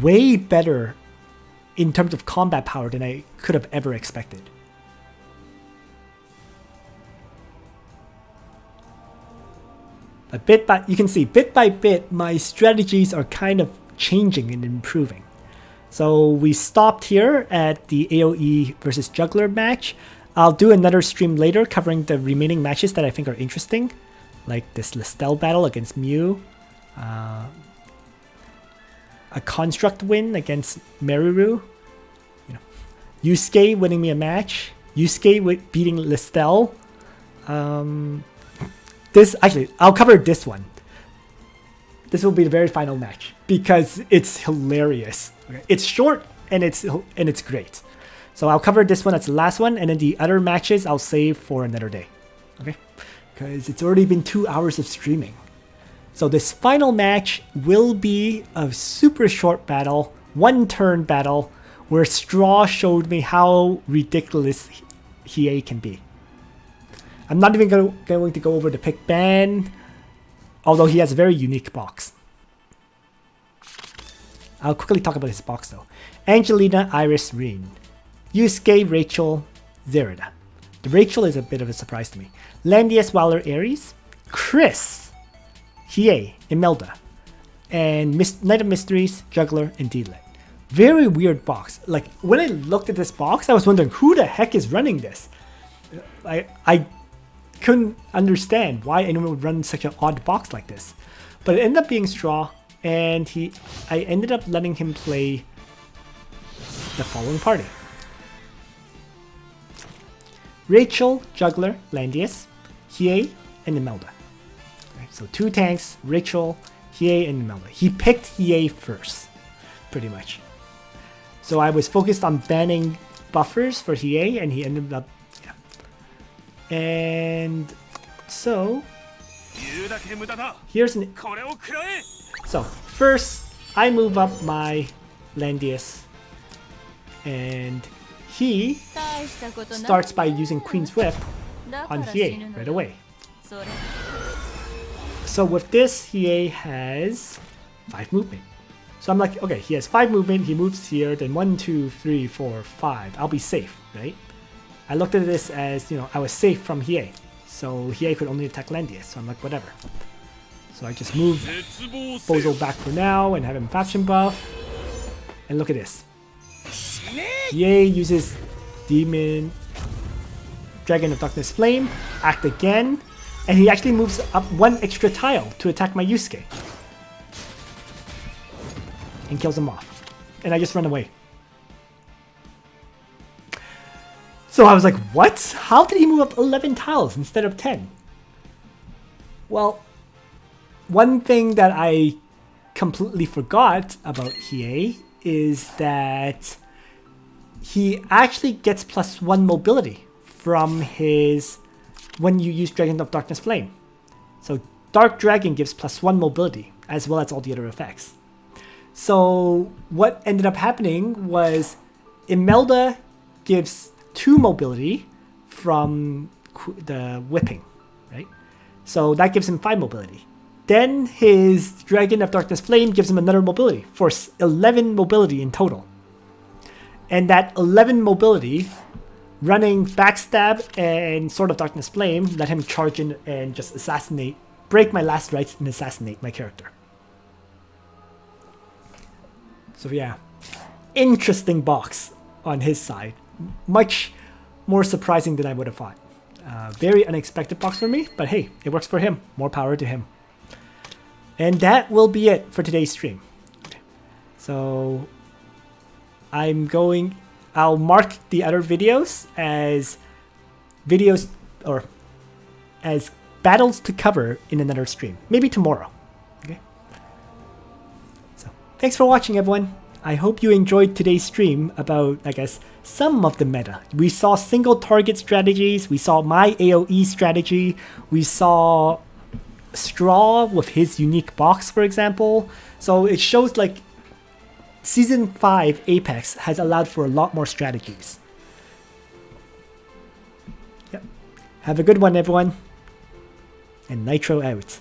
way better in terms of combat power than I could have ever expected. But you can see bit by bit my strategies are kind of changing and improving. So we stopped here at the AoE versus Jugler match. I'll do another stream later covering the remaining matches that I think are interesting, like this Listell battle against Mew. a construct win against Mariru. You know, Yusuke winning me a match. Yusuke with beating Listell. This actually, I'll cover this one. This will be the very final match because it's hilarious. Okay? It's short and it's great. So I'll cover this one as the last one, and then the other matches I'll save for another day. Okay, because it's already been 2 hours of streaming. So this final match will be a super short battle, 1-turn battle, where Straw showed me how ridiculous Hiei can be. I'm not even going to go over the pick ban, although he has a very unique box. I'll quickly talk about his box though. Angelina, Iris, Rean. Yusuke, Rachel, Zerida. The Rachel is a bit of a surprise to me. Landius, Waller, Ares, Chris, Hiei, Imelda, and Knight of Mysteries, Jugler, and Dehalt. Very weird box. Like, when I looked at this box, I was wondering who the heck is running this? I couldn't understand why anyone would run such an odd box like this. But it ended up being Straw, and I ended up letting him play the following party. Rachel, Jugler, Landius, Hiei, and Imelda. Okay, so 2 tanks, Rachel, Hiei, and Imelda. He picked Hiei first, pretty much. So I was focused on banning buffers for Hiei, and he ended up, yeah. And so, here's an... So, first, I move up my Landius, and he starts by using Queen's Whip on Hiei right away. So with this, Hiei has 5 movement. So I'm like, okay, he has 5 movement, he moves here, then 1, 2, 3, 4, 5. I'll be safe, right? I looked at this as, you know, I was safe from Hiei. So Hiei could only attack Landius, so I'm like, whatever. So I just move Bozo back for now and have him faction buff. And look at this. Hiei uses Dragon of Darkness Flame, act again, and he actually moves up 1 extra tile to attack my Yusuke. And kills him off. And I just run away. So I was like, what? How did he move up 11 tiles instead of 10? Well, one thing that I completely forgot about Hiei is that he actually gets +1 mobility from his when you use Dragon of Darkness Flame. So Dark Dragon gives +1 mobility as well as all the other effects. So what ended up happening was Imelda gives 2 mobility from the whipping, right? So that gives him 5 mobility. Then his Dragon of Darkness Flame gives him another mobility for 11 mobility in total. And that 11 mobility, running Backstab and Sword of Darkness Flame, let him charge in and just assassinate, break my last rights and assassinate my character. So yeah, interesting box on his side. Much more surprising than I would have thought. Very unexpected box for me, but hey, it works for him. More power to him. And that will be it for today's stream. Okay. So I'll mark the other videos as videos or as battles to cover in another stream. Maybe tomorrow. Okay. So thanks for watching, everyone. I hope you enjoyed today's stream about, I guess, some of the meta. We saw single target strategies. We saw my AoE strategy. We saw Straw with his unique box, for example. So it shows like Season 5 Apex has allowed for a lot more strategies. Yep. Have a good one, everyone. And Nitro out.